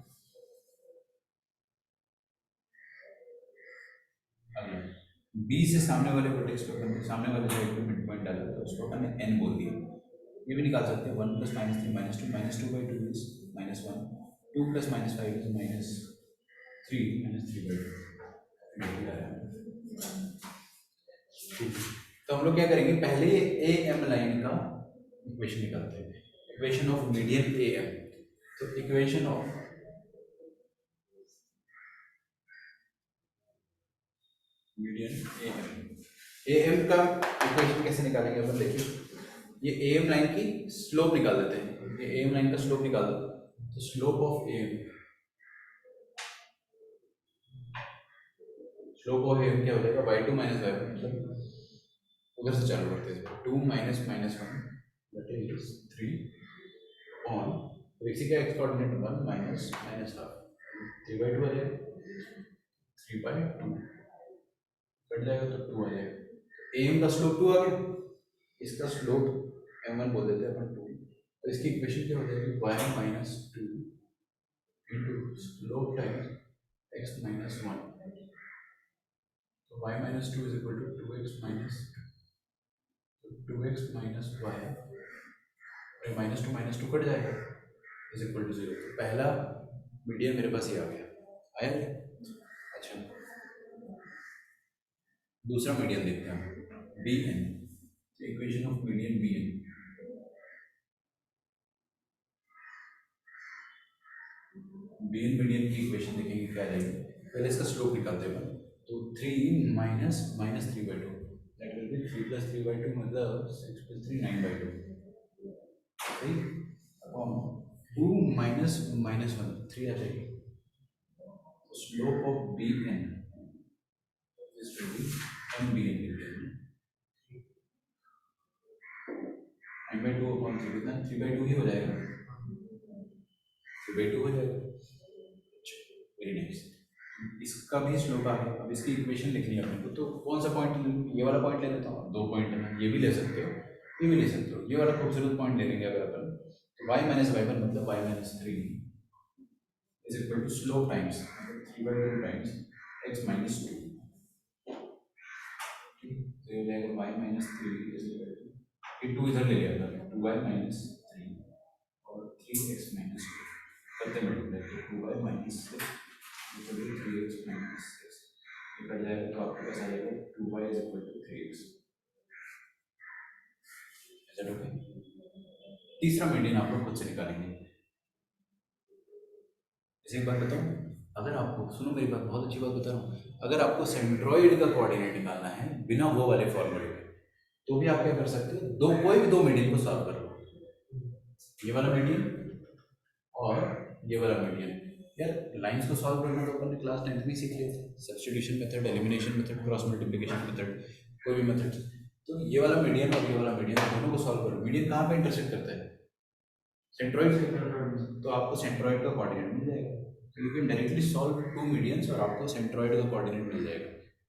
S1: अगला B से सामने वाले वर्टेक्स पे अपन सामने वाले साइड पे मिड पॉइंट डाला तो उसको अपन ने N बोल दिया। ये भी निकाल सकते हैं, 1 + -3 -2 2/2 इज -1, 2 + -5 इज -3 -3/2। तो हम लोग क्या करेंगे, पहले AM लाइन का इक्वेशन निकालते हैं, इक्वेशन ऑफ मीडियन AM। तो इक्वेशन ऑफ मीडियन AM का इक्वेशन कैसे निकालेंगे अपन, देखिए ये AM लाइन की स्लोप निकाल देते हैं, ये AM लाइन का स्लोप निकाल दो, तो स्लोप ऑफ AM क्या हो जाएगा, y2 - y1, मतलब उधर से चालू करते हैं, 2 - -1 that is 3 on, तो इसी का x कोऑर्डिनेट 1 - -हाफ, 3/2 आ जाएगा, 3/2 कट जाएगा तो 2 आ जाएगा। AM का स्लोप 2 आ गया, इसका स्लोप M1 बोल देते हैं अपन 2, तो इसकी इक्वेशन क्या हो जाएगी, y - 2 into slope times x - 1, तो y - 2 is equal to 2x minus 2x minus y, -2 - 2 cut जाएगा, इज इक्वल टू 0। तो पहला मीडियन मेरे पास ये आ गया, आया क्या? अच्छा, दूसरा मीडियन देखते हैं B N, equation of median B N. B N median की इक्वेशन देखेंगे क्या आएगी। पहले इसका स्लोप निकालते हैं। तो 3 minus minus 3/2 that will be 3 + 3/2 मतलब 6 + 3 9/2, सही, अपॉन 2 माइनस माइनस 1 3 आ जाएगी। Slope of B N is will be N B N की वैल्यू 9/2 अपॉन 3 कितना 3/2 ही हो जाएगा, 3/2 हो जाएगा। वेरी नाइस, इसका भी स्लोप आ गया। अब इसकी इक्वेशन लिखनी है अपने को, तो कौन सा पॉइंट, ये वाला पॉइंट ले लेता हूँ। 2 पॉइंट लेना, ये भी ले सकते हो, ये भी ले सकते हो। ये वाला खूबसूरत पॉइंट ले लेंगे अगर अपन, तो y - y1 मतलब y - 3 is equal to slope times 3/2 times x - 2। तो ये हो जाएगा y - 3 इज इक्वल टू, ये 2 इधर ले लिया था, 2y - 3 और 3x - 2 करते मल्टीप्लाई, तो 2y - 6 3x - 6 निकल जाएगा। तो आपके पास आ जाएगा 2y is equal to 3x। Is that okay? तीसरा मीडियन आप लोग खुद से निकालेंगे। जैसे एक बात बताऊं, अगर आपको, सुनो मेरी बात, बहुत अच्छी बात बता रहा हूँ, अगर आपको सेंट्रॉइड का कोऑर्डिनेट निकालना है बिना वो वाले फॉर्मूले के, तो भी आप क्या कर सकते हो, कोई भी दो मीडियन को सॉल्व कर लो, ये वाला मीडियन और ये वाला मीडियन। यार लाइंस को सॉल्व करना तो अपन ने क्लास 10th में सीख लिया था, substitution method, elimination method, cross multiplication method, कोई भी मेथड। तो ये वाला मीडियन और ये वाला मीडियन दोनों को सॉल्व करो। मीडियन कहाँ पे इंटरसेक्ट करता है? सेंट्रॉइड से। तो आपको सेंट्रॉइड का कोऑर्डिनेट मिल जाएगा, तो you can directly solve 2 medians और आपको सेंट्रॉइड का कोऑर्डिनेट मिल जाएगा।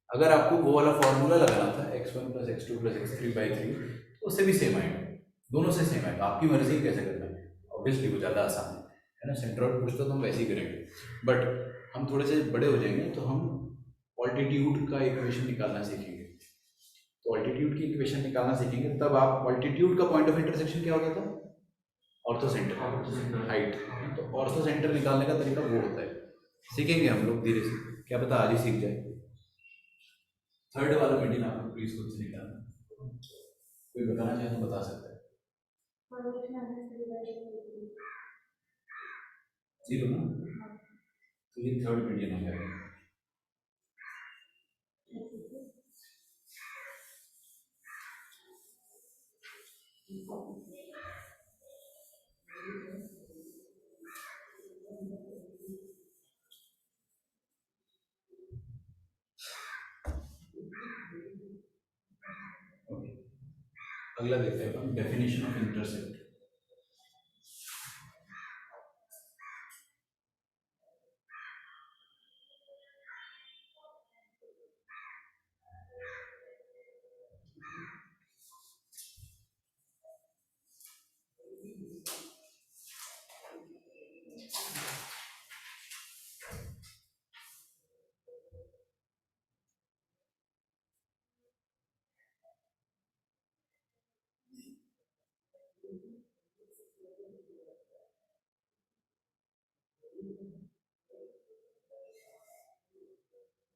S1: अगर आपको वो वाला फॉर्मूला लगाना था x1 + x2 + x3/3, तो उससे भी सेम आएगा, दोनों से सेम आएगा, आपकी मर्जी कैसे करना है। ऑब्वियसली वो ज़्यादा आसान है ना, सेंट्रॉइड पूछता तो हम वैसे ही करेंगे, बट हम थोड़े से बड़े हो जाएंगे तो हम ऑल्टीट्यूड का इक्वेशन निकालना सीखेंगे। तो ऑल्टीट्यूड की इक्वेशन निकालना सीखेंगे, तब आप ऑल्टीट्यूड का पॉइंट ऑफ इंटरसेक्शन क्या होता था? Ortho centre, height. तो ऑर्थो सेंटर निकालने का तरीका वो होता है, सीखेंगे हम लोग धीरे से, क्या पता आज ही सीख जाए। थर्ड वाला मीडियन आप लोग प्लीज खुद से निकालना, कोई बताना चाहे तो बता सकता है। 0 ना, तो ये थर्ड मीडियन हो जाएगा। अगला देखते हैं हम, डेफिनेशन ऑफ इंटरसेप्ट।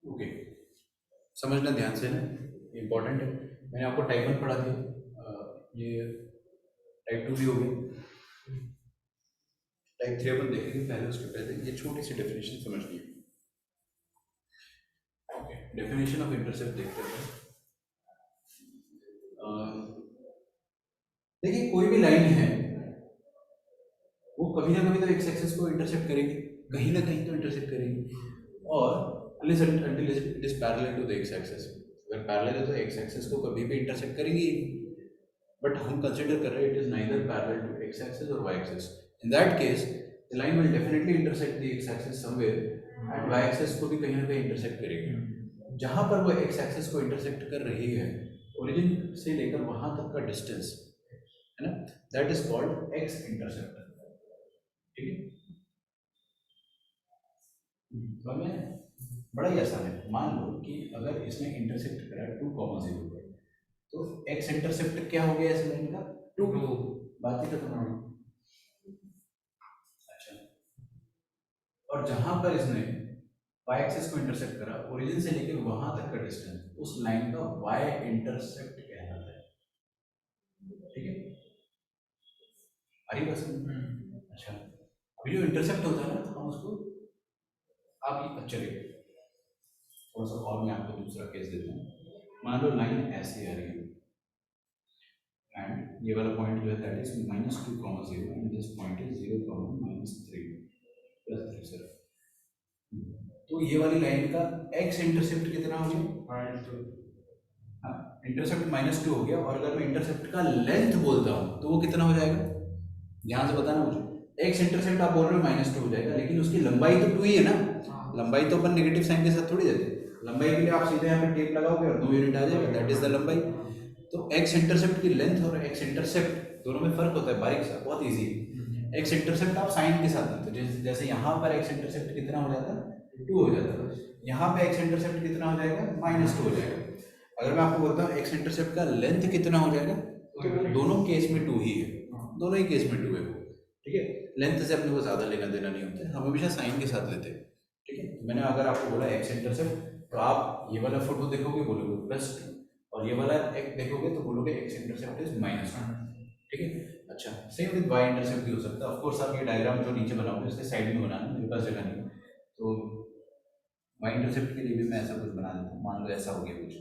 S1: ओके, समझना ध्यान से ना, इम्पोर्टेंट है। मैंने आपको टाइप 1 पढ़ा दिया, ये टाइप 2 भी हो गया, टाइप 3 अपन देखेंगे पहले, उसके पहले ये छोटी सी डेफिनेशन समझनी है। ओके, डेफिनेशन ऑफ इंटरसेप्ट देखते हैं। देखिए कोई भी लाइन है वो कभी ना कभी तो एक्स एक्सिस को इंटरसेप्ट करेगी, कहीं ना कहीं तो इंटरसेप्ट करेगी, और until it is parallel to the x axis। अगर पैरेलल है तो एक्स एक्सिस को कभी भी इंटरसेक्ट करेंगी, बट हम कंसिडर कर रहे हैं it is neither parallel to x axis और Y axis. In that case the line will definitely intersect the X axis somewhere, and Y axis को भी कहीं ना कहीं इंटरसेक्ट करेगी। जहां पर वो एक्स एक्सिस को इंटरसेक्ट कर रही है, ओरिजिन से लेकर वहां तक का डिस्टेंस है ना, that is called x intercept. ठीक है, समझ में? बड़ा ही आसान है। मान लो कि अगर इसने इंटरसेक्ट करा 2,0 पर, तो एक्स इंटरसेप्ट क्या हो गया इस लाइन का? 2। बात ही खत्म हो गई। और जहां पर इसने y एक्सिस को इंटरसेक्ट करा, ओरिजिन से लेकर वहां तक का डिस्टेंस, उस लाइन का y इंटरसेप्ट कहलाता है। ठीक है, आ रही बात समझ? अच्छा, अभी जो इंटरसेप्ट होता है ना, हम उसको आप चलिए थोड़ा सा और मैं आपको दूसरा केस देता हूँ। मान लो लाइन ऐसे आ रही है एंड ये वाला पॉइंट जो है that is -2, 0 and this point is 0, -3 +3 sir. तो ये वाली लाइन का x इंटरसेप्ट कितना हो गया?
S3: -2
S1: हाँ, इंटरसेप्ट -2 हो गया। और अगर मैं इंटरसेप्ट का लेंथ बोलता हूँ तो वो कितना हो जाएगा? ध्यान से बताना मुझे। x इंटरसेप्ट आप बोल रहे हो -2 हो जाएगा, लेकिन उसकी लंबाई तो 2 ही है ना। लंबाई तो अपन नेगेटिव साइन के साथ थोड़ी देते। लंबाई के लिए आप सीधे यहाँ पे टेप लगाओगे और 2 यूनिट आ जाएगा, दैट इज द लंबाई। तो x इंटरसेप्ट की लेंथ और x इंटरसेप्ट दोनों में फर्क होता है, बारीक सा, बहुत इजी है। x इंटरसेप्ट आप साइन के साथ देते हो, जैसे यहाँ पर x इंटरसेप्ट कितना हो जाता है? 2 हो जाता है। यहाँ पे x इंटरसेप्ट कितना हो जाएगा? -2 हो जाएगा। अगर मैं आपको बोलता हूँ x इंटरसेप्ट का लेंथ कितना हो जाएगा, तो दोनों केस में 2 ही है, दोनों ही केस में 2 है। ठीक है, लेंथ से अपने को ज़्यादा लेना देना नहीं होता है, हम हमेशा साइन के साथ लेते हैं। ठीक है, मैंने अगर आपको बोला x इंटरसेप्ट, तो आप ये वाला फोटो देखोगे बोलोगे +2, और ये वाला एक देखोगे तो बोलोगे x इंटरसेप्ट इज -1। ठीक है, अच्छा सेम विद y इंटरसेप्ट भी हो सकता है। ऑफ कोर्स आप ये डायग्राम जो नीचे बनाओगे उसके साइड में बनाना, मेरे पास जगह नहीं है, तो y इंटरसेप्ट के लिए भी मैं ऐसा कुछ बना देता हूँ। मान लो ऐसा हो गया कुछ,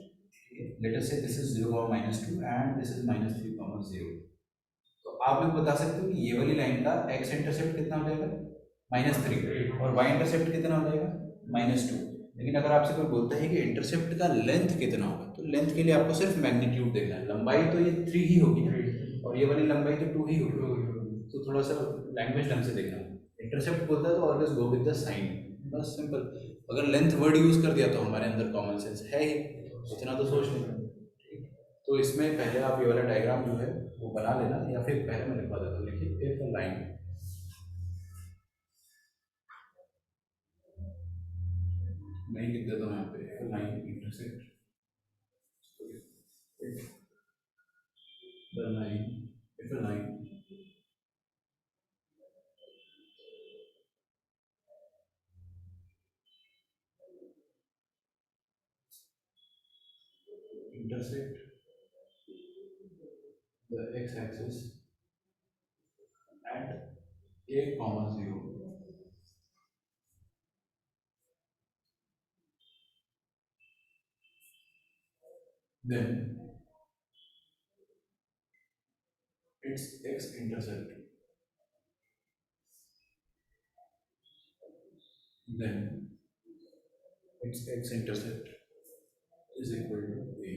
S1: ठीक है, लेट अस से this is 0, -2 and this is -3, 0। तो आप लोग बता सकते हो कि ये वाली लाइन का x इंटरसेप्ट कितना हो जाएगा? -3, और y इंटरसेप्ट कितना हो जाएगा? -2। लेकिन अगर आपसे कोई बोलता है कि इंटरसेप्ट का लेंथ कितना होगा, तो लेंथ के लिए आपको सिर्फ मैग्नीट्यूड देखना है। लंबाई तो ये 3 ही होगी ना, और ये वाली लंबाई तो 2 ही होगी। तो थोड़ा सा लैंग्वेज ढंग से देखना। इंटरसेप्ट बोलता है तो always go with the sign, बस सिंपल। अगर लेंथ वर्ड यूज कर दिया तो हमारे अंदर कॉमन सेंस है ही, इतना तो सोच लेना। तो इसमें पहले आप ये वाला डायग्राम जो है वो बना लेना, या फिर पहले मैं लिखवा देता हूँ, लिखिए इफ अ लाइन नहीं लिख देता हूँ यहाँ पे, if a line intersect the line, if a line intersect the x-axis at a, 0, then its x-intercept, then its x-intercept is equal to a।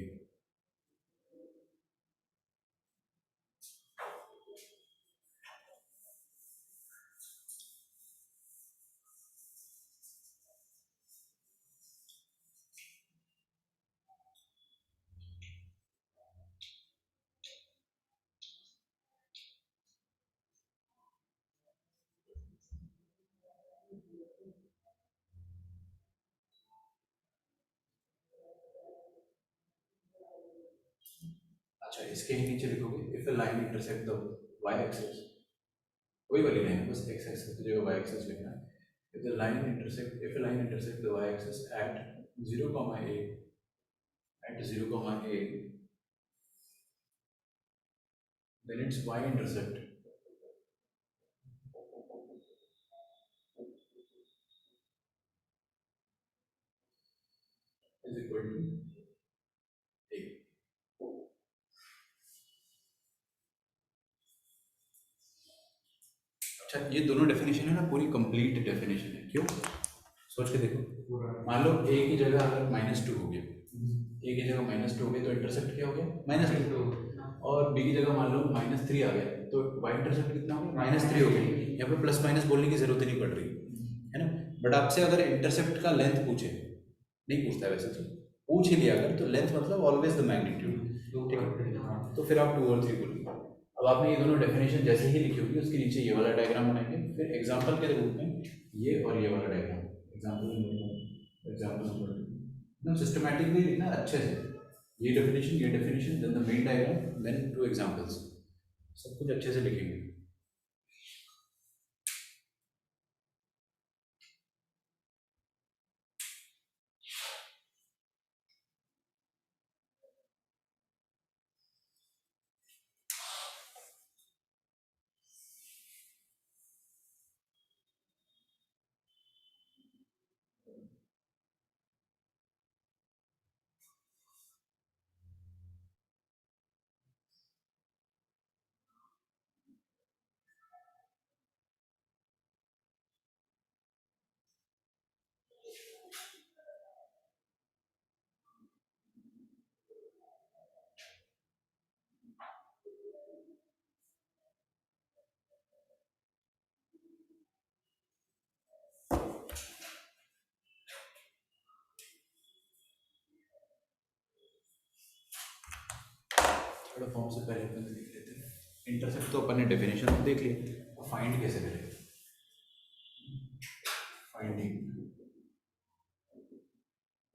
S1: अच्छा, इसके ही नीचे लिखोगे if a line intersect the y axis, वही वाली लाइन, बस x एक्सिस की जगह y एक्सिस लिखना है। if the line intersect if a line intersect the y axis at 0 comma a, at 0 comma a, then its y intercept is equal to a। अच्छा, ये दोनों डेफिनेशन है ना, पूरी कंप्लीट डेफिनेशन है। क्यों? सोच के देखो, मान लो a की जगह अगर -2 हो गया, a की जगह -2 हो गया तो इंटरसेप्ट क्या हो गया? -2। और b की जगह मान लो -3 आ गया तो y इंटरसेप्ट कितना हो गया? -3 हो गया। यहाँ पे प्लस माइनस बोलने की जरूरत ही नहीं पड़ रही है ना। बट आपसे अगर इंटरसेप्ट का लेंथ पूछे, नहीं पूछता है वैसे, तो पूछ ही लिया अगर, तो लेंथ मतलब ऑलवेज द मैग्नीट्यूड। ठीक है, तो फिर आप 2 और 3 बोलिए। अब आपने ये दोनों डेफिनेशन जैसे ही लिखी होगी, उसके नीचे ये वाला डायग्राम बनाएंगे, फिर एग्जांपल के रूप में ये और ये वाला डायग्राम, एग्जांपल नंबर 2, एकदम सिस्टमैटिकली लिखना अच्छे से। ये definition, then the main diagram, then 2 examples, सब कुछ अच्छे से लिखेंगे। थर्ड फॉर्म से पहले अपन देख लेते हैं। इंटरसेप्ट तो अपन ने डेफिनेशन तो देख लिया, फाइंड कैसे करें? फाइंडिंग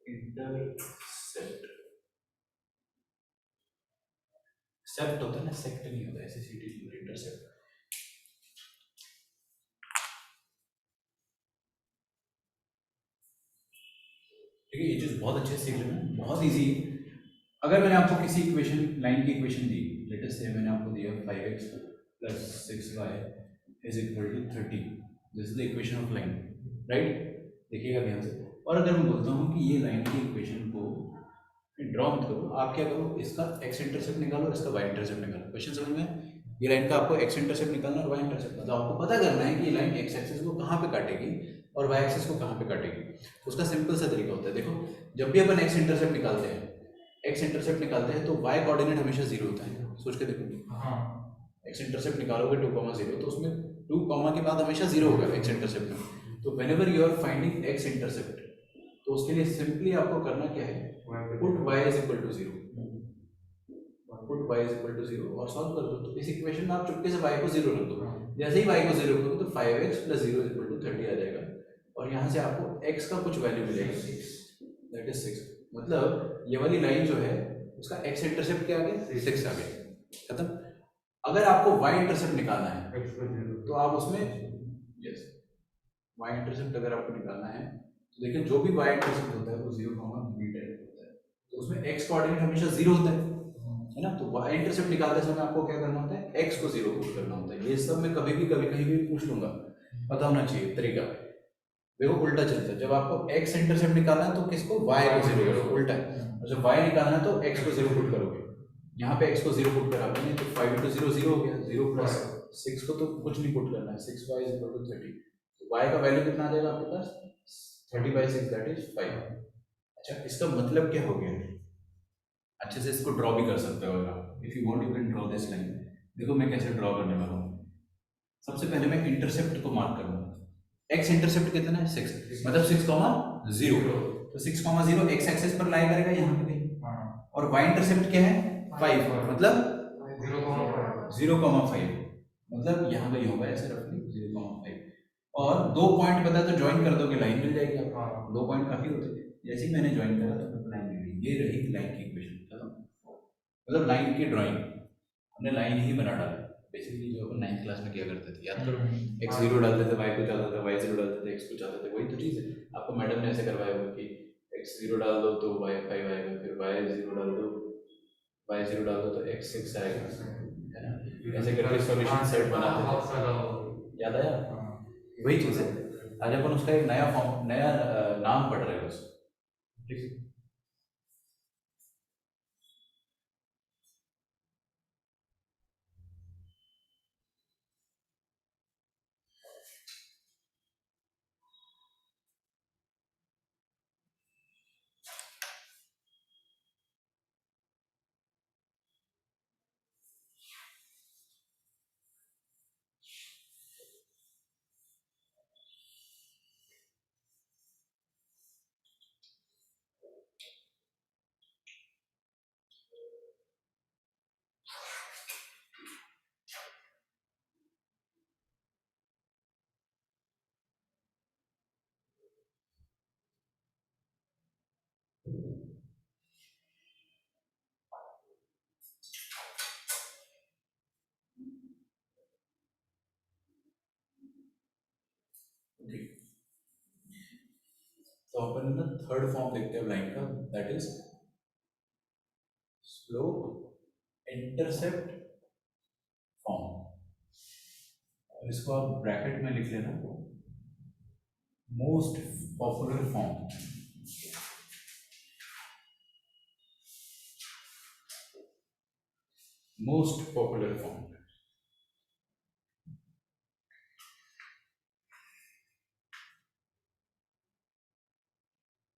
S1: इंटरसेप्ट, सेप्ट होता है ना, सेक्ट नहीं होता, ऐसे सीटी नहीं होता, इंटरसेप्ट। ठीक है, ये चीज बहुत अच्छे से सीख लेना, बहुत इजी है। अगर मैंने आपको किसी इक्वेशन, लाइन की इक्वेशन दी, लेट अस से मैंने आपको दिया 5x + 6y = 30, this is the equation of line, right? देखिएगा ध्यान से। और अगर मैं बोलता हूँ कि ये लाइन की इक्वेशन को ड्रॉ मत करो, आप क्या करो, इसका x इंटरसेप्ट निकालो, इसका y इंटरसेप्ट निकालो। क्वेश्चन समझ में? ये लाइन का आपको x इंटरसेप्ट निकालना और y इंटरसेप्ट, मतलब आपको पता करना है कि ये लाइन x एक्सिस को कहाँ पे काटेगी और y एक्सिस को कहाँ पे काटेगी। उसका सिंपल सा तरीका होता है, देखो जब भी अपन x इंटरसेप्ट निकालते हैं, तो y कोऑर्डिनेट हमेशा 0 होता है, सोच के देखो।
S3: हाँ
S1: x इंटरसेप्ट निकालोगे 2,0 तो उसमें 2 कॉमा के बाद हमेशा 0 होगा x इंटरसेप्ट में। तो whenever you are finding x intercept, तो उसके लिए सिंपली आपको करना क्या है, पुट y = 0, पुट y = 0 और सॉल्व कर दो। तो इस इक्वेशन में आप चुपके से y को 0 रख दो। जैसे ही y को 0 करो तो 5x + 0 = 30 आ जाएगा, और यहाँ से आपको x का कुछ वैल्यू मिलेगा, दैट इज 6। मतलब ये वाली लाइन जो है उसका x इंटरसेप्ट क्या आ गया, 6 आ गया, खत्म। अगर आपको y इंटरसेप्ट निकालना है तो आप उसमें यस y इंटरसेप्ट अगर आपको निकालना है तो देखिए जो भी y इंटरसेप्ट होता है वो 0, b टाइप होता है, तो उसमें x कोऑर्डिनेट हमेशा 0 होता है ना। तो y इंटरसेप्ट निकालते समय आपको क्या करना होता है, x को 0 पुट करना होता है। ये सब मैं कभी कहीं भी पूछ लूंगा, पता होना चाहिए तरीका। देखो उल्टा चलता है, जब आपको x इंटरसेप्ट निकालना है तो किसको, y को 0 करो, उल्टा है। और जब y निकालना है तो x को 0 पुट करोगे, यहाँ पे x को 0 पुट करा मैंने तो 5 × 0 0 हो गया, 0 + 6 को तो कुछ नहीं पुट करना है, 6y = 30, तो y का वैल्यू कितना आ जाएगा आपके पास, 30/6, दैट इज 5। अच्छा, इसका मतलब क्या हो गया, अच्छे से इसको ड्रॉ भी कर सकते हो आप, if you want you can draw this line. देखो मैं कैसे ड्रॉ करने वाला हूँ, सबसे पहले मैं इंटरसेप्ट को मार्क करूंगा। x इंटरसेप्ट कितना है, 6, मतलब 6,0, तो 6,0 x एक्सिस पर लाई करेगा यहाँ पे कहीं, और y इंटरसेप्ट क्या है, 5, मतलब 0,5, मतलब यहाँ कहीं होगा ऐसे रफली 0,5, और 2 पॉइंट पता है तो ज्वाइन कर दोगे, लाइन मिल जाएगी आपको। 2 पॉइंट काफी होते हैं, जैसे ही मैंने ज्वाइन करा तो लाइन मिल गई, ये रही लाइन की इक्वेशन, मतलब लाइन की ड्राइंग, हमने लाइन ही बना डाला। बेसिकली जो अपन 9th क्लास में किया करते थे, याद करो, x 0 डालते थे, y कुछ आता था, y 0 डालते थे, x कुछ आता था, वही तो चीज़ है। आपको मैडम ने ऐसे करवाया होगा कि x 0 डाल दो तो y 5 आएगा, फिर y 0 डाल दो, y 0 डाल दो तो x 6 आएगा, है ना। ऐसे करके सॉल्यूशन सेट बनाते थे, याद आया? वही चीज़ है, आज अपन उसका एक नया फॉर्म, नया नाम पढ़ रहे हैं बस, ठीक है। तो अपन ना थर्ड फॉर्म देखते हैं लाइन का, that is slope intercept form, और इसको आप ब्रैकेट में लिख लेना, most popular form. Most popular form,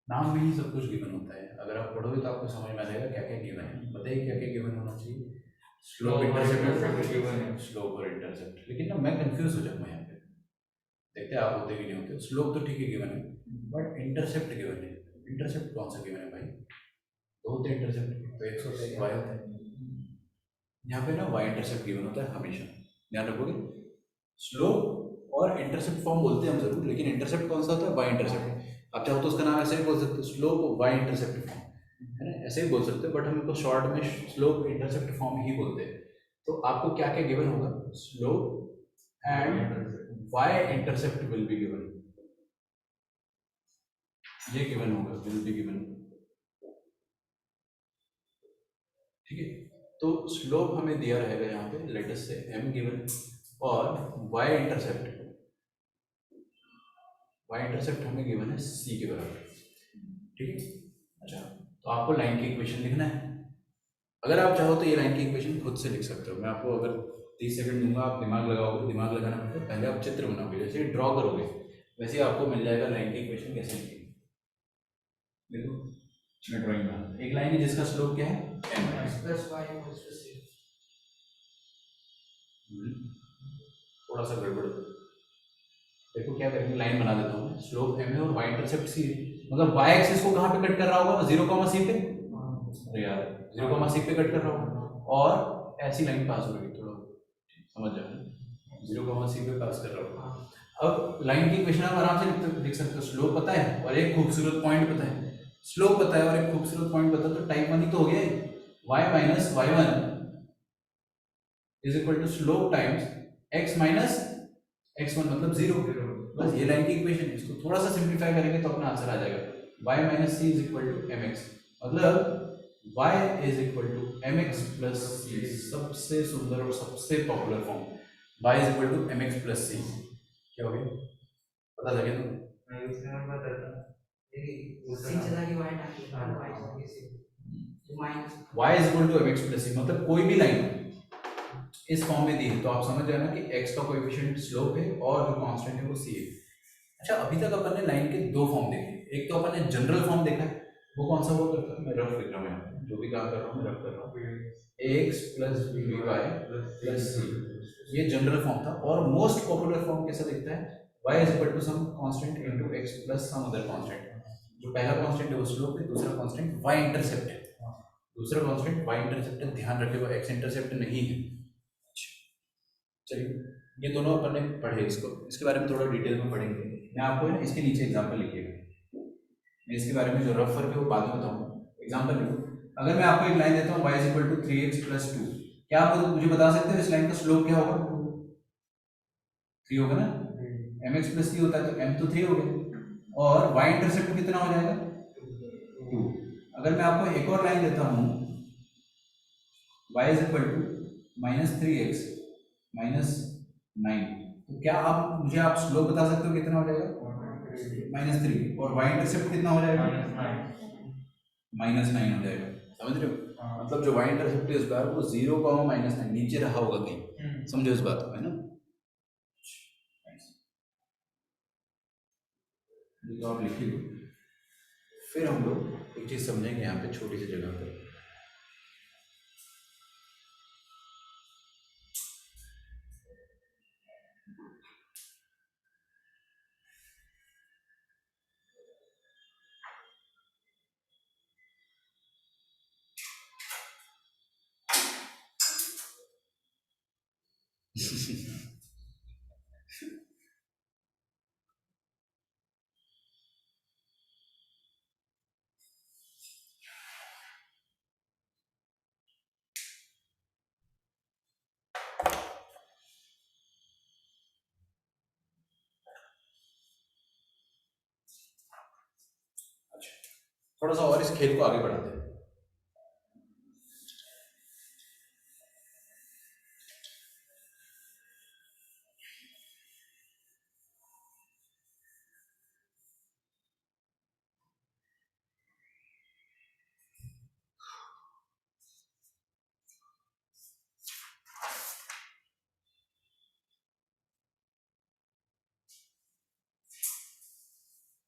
S1: नाम में ही सब कुछ गिवन होता है, अगर आप पढ़ोगे तो आपको समझ में आ जाएगा क्या क्या गिवन है। बताइए क्या क्या गिवन होना चाहिए, स्लोप इंटरसेप्ट गिवन है, स्लोप और इंटरसेप्ट। लेकिन ना मैं कंफ्यूज हो जाऊंगा यहाँ पे, देखते हैं आप होते कि नहीं होते। स्लोप तो ठीक है गिवन है, बट इंटरसेप्ट गिवन है, इंटरसेप्ट कौन सा गिवन है भाई, दो होते हैं इंटरसेप्ट, तो 100 से 1 होता है, यहाँ पे ना y इंटरसेप्ट गिवन होता है हमेशा, ध्यान रखोगे। स्लोप और इंटरसेप्ट फॉर्म बोलते हैं हम जरूर, लेकिन इंटरसेप्ट कौन सा होता है, y इंटरसेप्ट। आप चाहो तो उसका नाम ऐसे ही बोल सकते हो, स्लोप y इंटरसेप्ट फॉर्म, है ना, ऐसे ही बोल सकते हो, बट हम इसको शॉर्ट में स्लोप इंटरसेप्ट फॉर्म ही बोलते हैं। तो आपको क्या क्या गिवन होगा, slope and y intercept will be given, ये गिवन होगा, विल बी गिवन, ठीक है। तो स्लोप हमें दिया रहेगा यहाँ पे, लेट अस से m गिवन, और y इंटरसेप्ट हमें गिवन है c के बराबर, ठीक है। अच्छा, तो आपको लाइन की इक्वेशन लिखना है। अगर आप चाहो तो ये लाइन की इक्वेशन खुद से लिख सकते हो, मैं आपको अगर 30 सेकंड दूंगा, आप दिमाग लगाओगे, दिमाग लगाना पड़ता है, पहले आप चित्र बनाओगे, जैसे ड्रॉ करोगे वैसे ही आपको मिल जाएगा लाइन की इक्वेशन कैसे लिखेंगे। देखो मैं ड्राइंग बना, एक लाइन है जिसका स्लोप क्या है m, थोड़ा सा गड़बड़, देखो क्या करेंगे, लाइन बना देता हूँ, स्लोप m है और y इंटरसेप्ट c है, मतलब y एक्सिस को कहाँ पे कट कर रहा होगा, 0, c पे, अरे यार 0, c पे कट कर रहा होगा, और ऐसी लाइन पास हो रही है, थोड़ा समझ जाओ, 0, c पे पास कर रहा होगा। अब लाइन की इक्वेशन आप आराम से लिख सकते हो, स्लोप पता है और एक खूबसूरत पॉइंट पता है, स्लोप पता है और एक खूबसूरत पॉइंट पता है, तो टाइप 1 ही तो हो गया, y minus y1 is equal to slope times x minus x1 मतलब 0। बस ये लाइन की इक्वेशन है, इसको थोड़ा सा सिंप्लीफाई करेंगे तो अपना आंसर आ जाएगा, y minus c is equal to mx, मतलब y is equal to mx plus c, सबसे सुंदर और सबसे popular form, y is equal to mx plus c, क्या हो गया पता लगे तो
S3: मैं उसके नाम पर करता
S1: y is equal to mx plus c, मतलब कोई भी लाइन इस फॉर्म में दी है तो आप समझ जाना कि x का कोएफिशिएंट स्लोप है और जो कांस्टेंट है वो c है। अच्छा, अभी तक अपन ने लाइन के दो फॉर्म देखे, एक तो अपन ने जनरल फॉर्म देखा है, वो कौन सा हुआ करता है, मैं रफ लिख रहा हूँ यहाँ पे, जो भी काम कर रहा हूँ मैं रफ कर रहा हूँ, ax plus by plus c, ये जनरल फॉर्म था। और मोस्ट पॉपुलर फॉर्म कैसा दिखता है, y is equal to some constant into x plus some other constant, जो पहला कांस्टेंट है वो स्लोप है, दूसरा कांस्टेंट y इंटरसेप्ट है, दूसरा कांस्टेंट y इंटरसेप्ट है, ध्यान रखिएगा x इंटरसेप्ट नहीं है। चलिए, ये दोनों अपन ने पढ़े, इसको इसके बारे में थोड़ा डिटेल में पढ़ेंगे, मैं आपको ना इसके नीचे एग्जांपल लिखिएगा, मैं इसके बारे में जो रफ वर्क है वो बाद में बताऊंगा, एग्जांपल लिखो। अगर मैं आपको एक लाइन देता हूँ y is equal to 3x plus 2, क्या आप मुझे बता सकते हो इस लाइन का स्लोप क्या होगा, 3 होगा ना, mx प्लस c होता है तो m तो 3 हो गया, और y इंटरसेप्ट कितना हो जाएगा 2। अगर मैं आपको एक और लाइन देता हूँ y is equal to minus 3x minus 9, तो क्या आप स्लोप बता सकते हो कितना हो जाएगा -3, और y इंटरसेप्ट कितना हो जाएगा -9 हो जाएगा, समझ रहे हो, मतलब जो y इंटरसेप्ट है इस बार वो 0, -9 नीचे रहा होगा कहीं, समझो इस बात को, है ना। तो आप लिख लो, फिर हम लोग एक चीज समझेंगे यहाँ पे छोटी सी जगह पर, थोड़ा सा और इस खेल को आगे बढ़ाते हैं।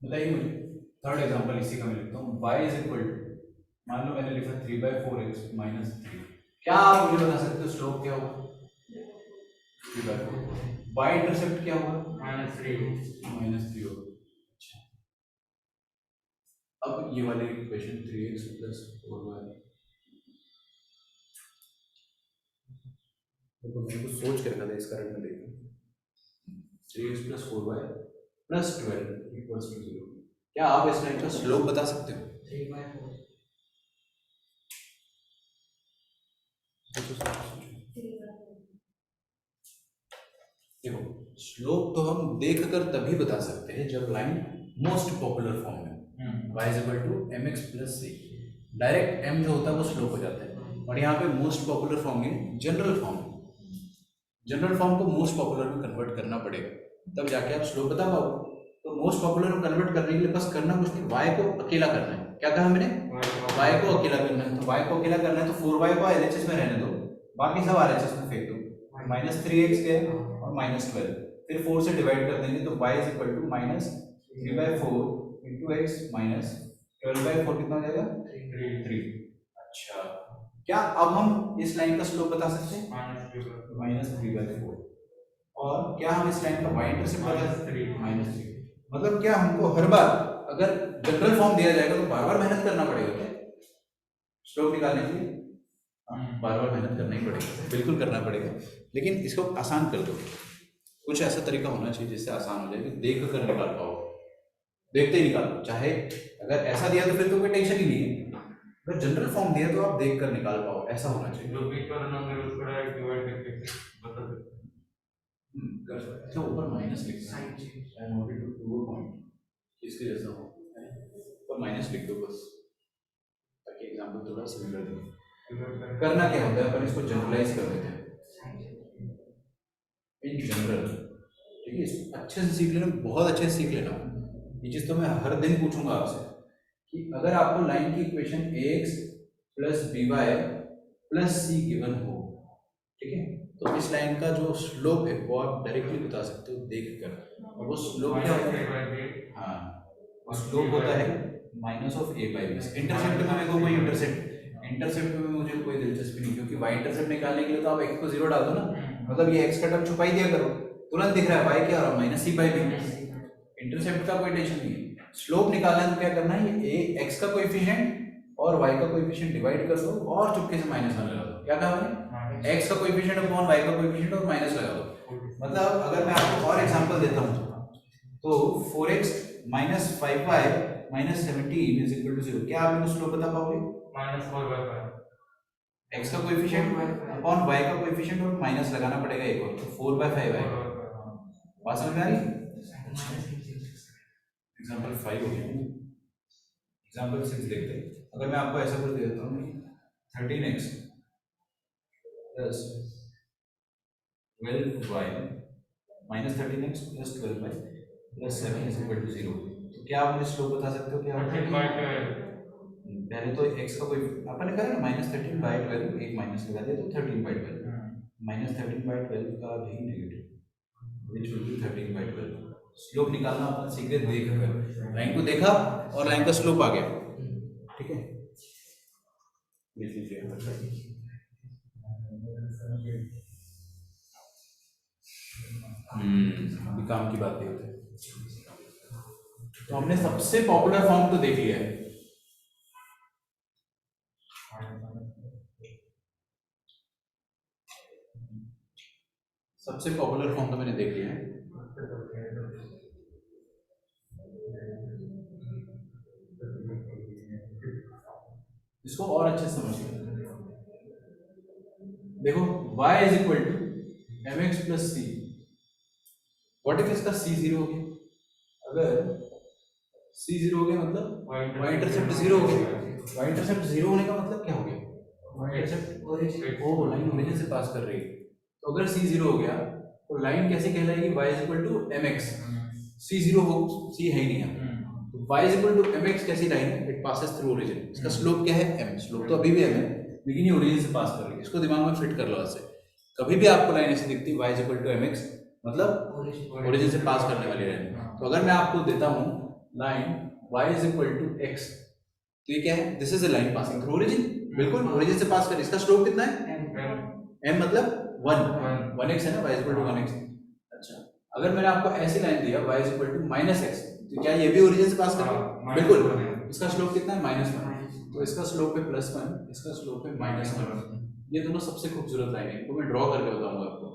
S1: बताइए मुझे, थर्ड एग्जांपल इसी का मैं लिखता हूँ, y इज इक्वल टू, मान लो मैंने लिखा 3/4x माइनस 3, क्या आप मुझे बता सकते हो स्लोप क्या होगा 3/4, y इंटरसेप्ट क्या होगा -3 होगा। अच्छा, अब ये वाली इक्वेशन 3x प्लस 4y तो मैंने कुछ सोच के रखा था इस करंट में देखो 3x + 4y + 12 = 0। क्या आप इस लाइन का स्लोप बता सकते हो?
S3: 3/4
S1: देखो स्लोप तो हम देख कर तभी बता सकते हैं जब लाइन मोस्ट पॉपुलर फॉर्म में y = mx + c। Direct m जो होता है वो स्लोप हो जाता है, और यहाँ पे मोस्ट पॉपुलर फॉर्म में जनरल फॉर्म को मोस्ट पॉपुलर में कन्वर्ट करना पड़ेगा, तब जाके आप स्लोप बता पाओगे। तो मोस्ट पॉपुलर में कन्वर्ट करने के लिए बस करना कुछ नहीं, y को अकेला करना है। क्या कहा मैंने? y को अकेला करना है। तो y को अकेला करना है तो 4y को LHS में रहने दो, बाकी सब RHS में फेंक दो। -3x गया और -12, फिर 4 से डिवाइड कर देंगे तो y = -3/4 × x -12/4 कितना हो जाएगा? 3। अच्छा, क्या अब हम इस लाइन का स्लोप बता सकते हैं? -3/4। और क्या हम इस लाइन का y इंटरसेप्ट बता सकते हैं? -3। मतलब क्या हमको हर बार अगर जनरल फॉर्म दिया जाएगा तो बार बार मेहनत करना पड़ेगा क्या स्लोप निकालने के लिए? बार बार मेहनत करना ही पड़ेगा, बिल्कुल करना पड़ेगा। लेकिन इसको आसान कर दो, कुछ ऐसा तरीका होना चाहिए जिससे आसान हो जाए कि देख कर निकाल पाओ, देखते ही निकालो। चाहे अगर ऐसा दिया तो फिर तो कोई टेंशन ही नहीं है, अगर जनरल फॉर्म दिया तो आप देख कर निकाल पाओ, ऐसा होना चाहिए।
S3: जो बीच वाला नंबर उसको डायरेक्ट डिवाइड करके बता दो।
S1: कर सकते। अच्छा, ऊपर माइनस लिख दो, I wanted to prove a point इसके जैसा हो, ऊपर माइनस लिख दो बस, ताकि एग्जांपल थोड़ा सिमिलर दिखे। करना क्या होता है, अपन इसको जनरलाइज कर देते हैं इन जनरल, ठीक है? इसको अच्छे से सीख लेना, बहुत अच्छे से सीख लेना। ये चीज़ तो मैं हर दिन पूछूंगा आपसे कि अगर आपको लाइन की equation ax + by + c given हो, ठीक है, तो इस लाइन का जो स्लोप है वो आप डायरेक्टली बता सकते हो देख कर। और वो स्लोप क्या होता है? हाँ, वो स्लोप होता है -a/b। इंटरसेप्ट में मेरे को कोई इंटरसेप्ट में मुझे कोई दिलचस्पी नहीं, क्योंकि y इंटरसेप्ट निकालने के लिए तो आप x को 0 डाल दो ना, मतलब ये x का टर्म छुपा ही दिया करो, तुरंत दिख रहा है y क्या हो रहा है -c/b। इंटरसेप्ट का कोई टेंशन नहीं है। स्लोप निकालना है तो क्या करना है, ये x का कोएफिशिएंट और y का कोएफिशिएंट डिवाइड कर दो और चुपके से -1 लगा दो। क्या कहा मैंने? x का कोएफिशिएंट अपॉन y का कोएफिशिएंट और माइनस लगा दो। मतलब अगर मैं आपको और एग्जांपल देता हूं तो 4x - 5y - 17 = 0। क्या आप इनको स्लोप बता पाओगे?
S3: -4/5
S1: x का कोएफिशिएंट अपॉन y का कोएफिशिएंट और माइनस लगाना पड़ेगा एक और, तो 4/5 आएगा। बात समझ में आ रही है? एग्जांपल 5 हो गया। एग्जांपल 6 देखते हैं। अगर मैं आपको ऐसा कुछ दे देता हूँ 13x + 12y -13x + 12y + 7 = 0, तो क्या आप मुझे स्लोप बता सकते हो? क्या पहले तो x का कोई अपन ने कहा ना -13/12, एक माइनस लगा दिया तो 13/12, -13/12 का भी negative which will be 13/12। Slope निकालना अपन सीख गए देख कर, लाइन को देखा और लाइन का स्लोप आ गया, ठीक है? लिख लीजिए। अभी काम की बात करते हैं। तो हमने सबसे पॉपुलर फॉर्म तो देख लिया है, सबसे पॉपुलर फॉर्म तो मैंने देख लिया है। इसको और अच्छे से समझिए। देखो y = mx + c। What if इसका c 0 हो गया? अगर c 0 हो गया मतलब y इंटरसेप्ट 0 हो गया। y इंटरसेप्ट 0 होने का मतलब क्या हो गया? y इंटरसेप्ट लाइन ओरिजिन से पास कर रही है। तो अगर c 0 हो गया तो लाइन कैसे कहलाएगी? y = mx। c 0 हो, c है ही नहीं है, तो y = mx कैसी लाइन है? It passes through origin. इसका स्लोप क्या है? m। स्लोप तो अभी भी m है, लेकिन ये ओरिजिन से पास कर रही है। इसको दिमाग में फिट कर लो ऐसे, कभी भी आपको लाइन ऐसी दिखती y = mx मतलब ओरिजिन से पास करने वाली लाइन। तो अगर मैं आपको देता हूं लाइन y = x, तो ये क्या है? This is a line passing through origin, बिल्कुल ओरिजिन से पास कर। इसका स्लोप कितना है? m मतलब 1x है ना, y = 1x। अच्छा, अगर मैंने आपको ऐसी लाइन दिया y = -x, तो क्या ये भी ओरिजिन से पास कर रहा है? बिल्कुल। इसका स्लोप कितना है? -1। तो इसका स्लोप है +1, इसका स्लोप है -1। ये दोनों सबसे खूबसूरत लाइन है, इनको मैं ड्रॉ करके बताऊंगा आपको।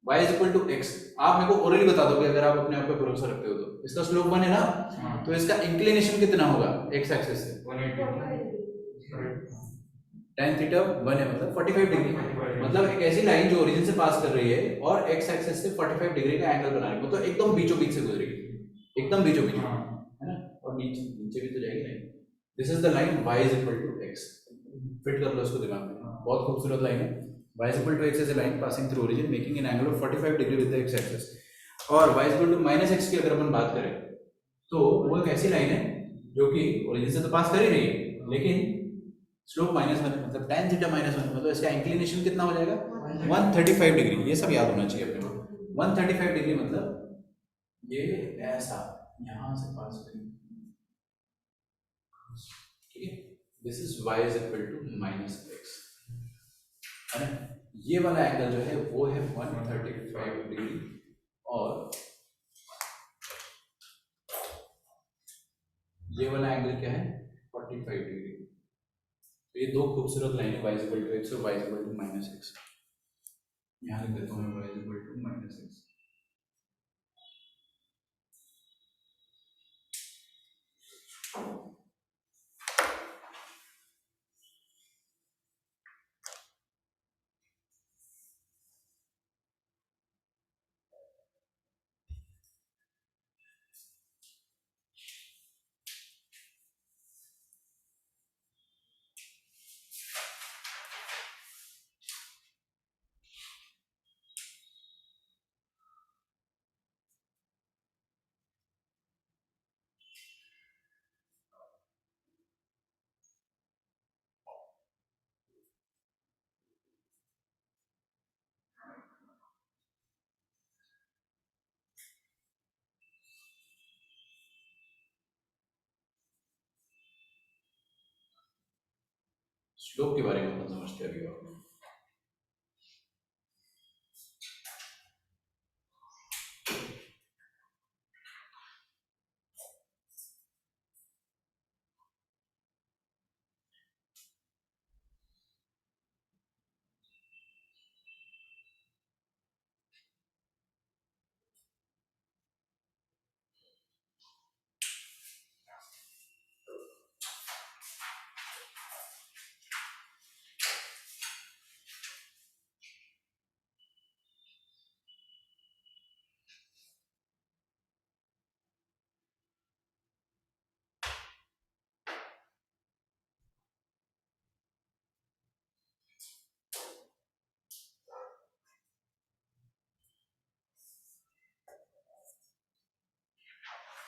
S1: y is equal to x, आप मेरे को ओरली बता दोगे अगर आप अपने आप पे भरोसा रखते हो तो। इसका स्लोप 1 है ना,
S3: हाँ,
S1: तो इसका इंक्लिनेशन कितना होगा x एक्सिस से?
S3: 180
S1: tan थीटा 1 है मतलब 45 डिग्री, मतलब एक ऐसी लाइन जो ओरिजिन से पास कर रही है और x एक्सिस से 45 डिग्री का एंगल बना रही है, मतलब एकदम बीचों बीच से गुजरेगी, एकदम बीचों बीच,
S3: हाँ,
S1: है ना, और नीचे नीचे भी तो जाएगी line. This is the line y is equal to x, fit कर लो इसको दिमाग में, बहुत खूबसूरत लाइन है। y is equal to x is a line passing through origin making an angle of 45 degree with the x axis. और y is equal to minus x की अगर अपन बात करें तो वो एक ऐसी लाइन है जो कि ओरिजिन से तो पास कर ही रही है, लेकिन स्लोप माइनस वन, मतलब tan थीटा माइनस वन, मतलब इसका इंक्लिनेशन कितना हो जाएगा? 135 डिग्री। ये सब याद होना चाहिए अपने को। 135 डिग्री मतलब ये ऐसा यहां से पास करेंगे, ठीक है। This is y is equal to minus x, है ना। ये वाला एंगल जो है वो है 135 डिग्री, और ये वाला एंगल क्या है? 45 डिग्री। तो ये दो खूबसूरत लाइन है, y is equal to x और y is equal to minus x. यहाँ लिख देता हूँ मैं y is equal to minus x. Slope के बारे में अपन समझते हैं अभी और।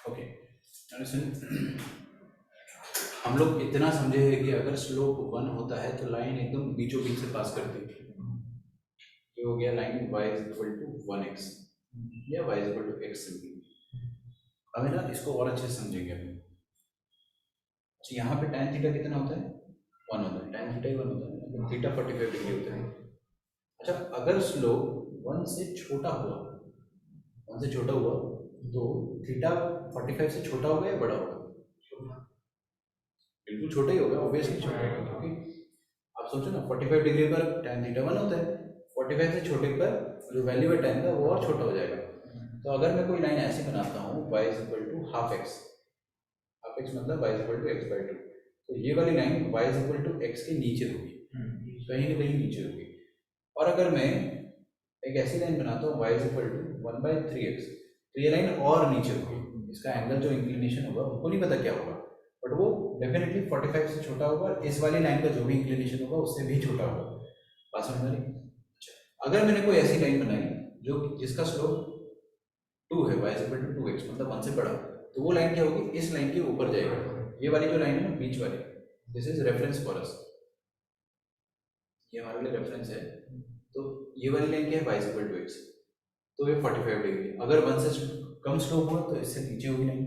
S1: ओके, हम लोग इतना समझे हैं कि अगर स्लोप 1 होता है तो लाइन एकदम बीचों बीच से पास करती है। ये हो गया line y is equal to 1x या y is equal to x simply. अब है ना, इसको और अच्छे से समझेंगे हम। अच्छा, यहाँ पे tan थीटा कितना होता है? 1 होता है, tan थीटा ही 1 होता है, लेकिन थीटा 45 डिग्री होता है। अच्छा, अगर स्लोप 1 से छोटा हुआ, 1 से छोटा हुआ तो थीटा 45 से छोटा होगा या बड़ा होगा? बिल्कुल छोटा ही होगा, ऑब्वियसली छोटा होगा, क्योंकि आप सोचो ना 45 डिग्री पर tan थीटा 1 होता है, 45 से छोटे पर जो वैल्यू है tan का वो और छोटा हो जाएगा। तो अगर मैं कोई लाइन ऐसी बनाता हूँ y is equal to half x मतलब y is equal to x by two, तो ये वाली line y is equal to x के नीचे होगी, कहीं ना कहीं नीचे होगी। और अगर मैं एक ऐसी लाइन बनाता हूँ y is equal to 1/3x, तो ये लाइन और नीचे होगी, इसका एंगल जो इंक्लिनेशन होगा उनको नहीं पता क्या होगा, बट वो डेफिनेटली 45 से छोटा होगा, और इस वाली लाइन का जो भी इंक्लिनेशन होगा उससे भी छोटा होगा। बात समझ में आ रही? अच्छा, अगर मैंने कोई ऐसी लाइन बनाई जो जिसका स्लोप 2 है, y is equal to 2x मतलब 1 से बड़ा, तो वो लाइन क्या होगी? इस लाइन के ऊपर जाएगा। ये वाली जो लाइन है ना बीच वाली, this is reference for us, ये हमारे लिए रेफरेंस है। तो ये वाली लाइन क्या है? y is equal to x, तो ये 45 डिग्री। अगर 1 से कम स्लोप हुआ तो इससे नीचे होगी लाइन,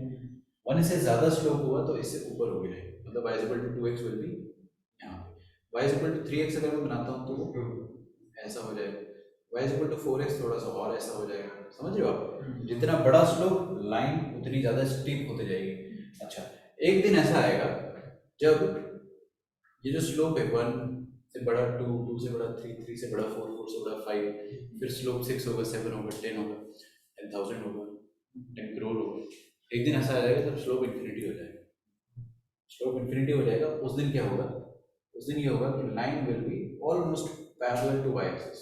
S1: 1 से ज्यादा स्लोप हुआ तो इससे ऊपर होगी लाइन, मतलब y is equal to 2x will be यहाँ पे। y is equal to 3x अगर मैं बनाता हूँ तो वो ऐसा हो जाएगा, y is equal to 4x थोड़ा सा और ऐसा हो जाएगा। समझ रहे हो आप? जितना बड़ा स्लोप लाइन उतनी ज्यादा स्टीप होती जाएगी। अच्छा, एक दिन ऐसा आएगा जब ये जो स्लोप है 1 से बड़ा 2, 2 से बड़ा 3, 3 से बड़ा 4, 4 से बड़ा 5, फिर स्लोप 6 होगा, 7 होगा, 10 होगा, 10,000 होगा, 10 करोड़ होगा। एक दिन ऐसा आ जाएगा जब स्लोप इन्फिनिटी हो जाएगा। स्लोप इन्फिनिटी हो जाएगा, उस दिन क्या होगा? उस दिन ये होगा कि line will be almost parallel to Y axis.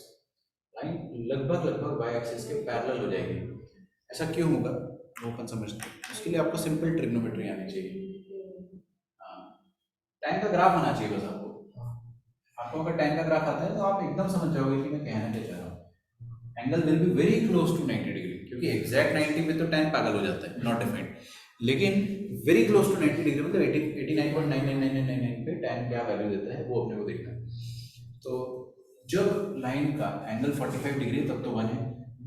S1: Line लगभग वाई एक्सिस के पैरेलल हो जाएगी। ऐसा क्यों होगा वो अपन समझते हैं। उसके लिए आपको सिंपल ट्रिग्नोमेट्री आनी चाहिए। हाँ, टैन का ग्राफ आना चाहिए बस आपको। अगर टैन का ग्राफ आता है तो आप एकदम समझ जाओगे कि मैं कहना क्या चाह रहा हूँ। Angle will be very close to 90 degree, क्योंकि एग्जैक्ट 90 पे तो टैन पागल हो जाता है, नॉट डिफाइंड। लेकिन वेरी क्लोज टू 90 डिग्री मतलब 89.999999 पे टैन क्या वैल्यू देता है वो अपने को देखना है। तो जब लाइन का एंगल 45 डिग्री तब तो 1 है,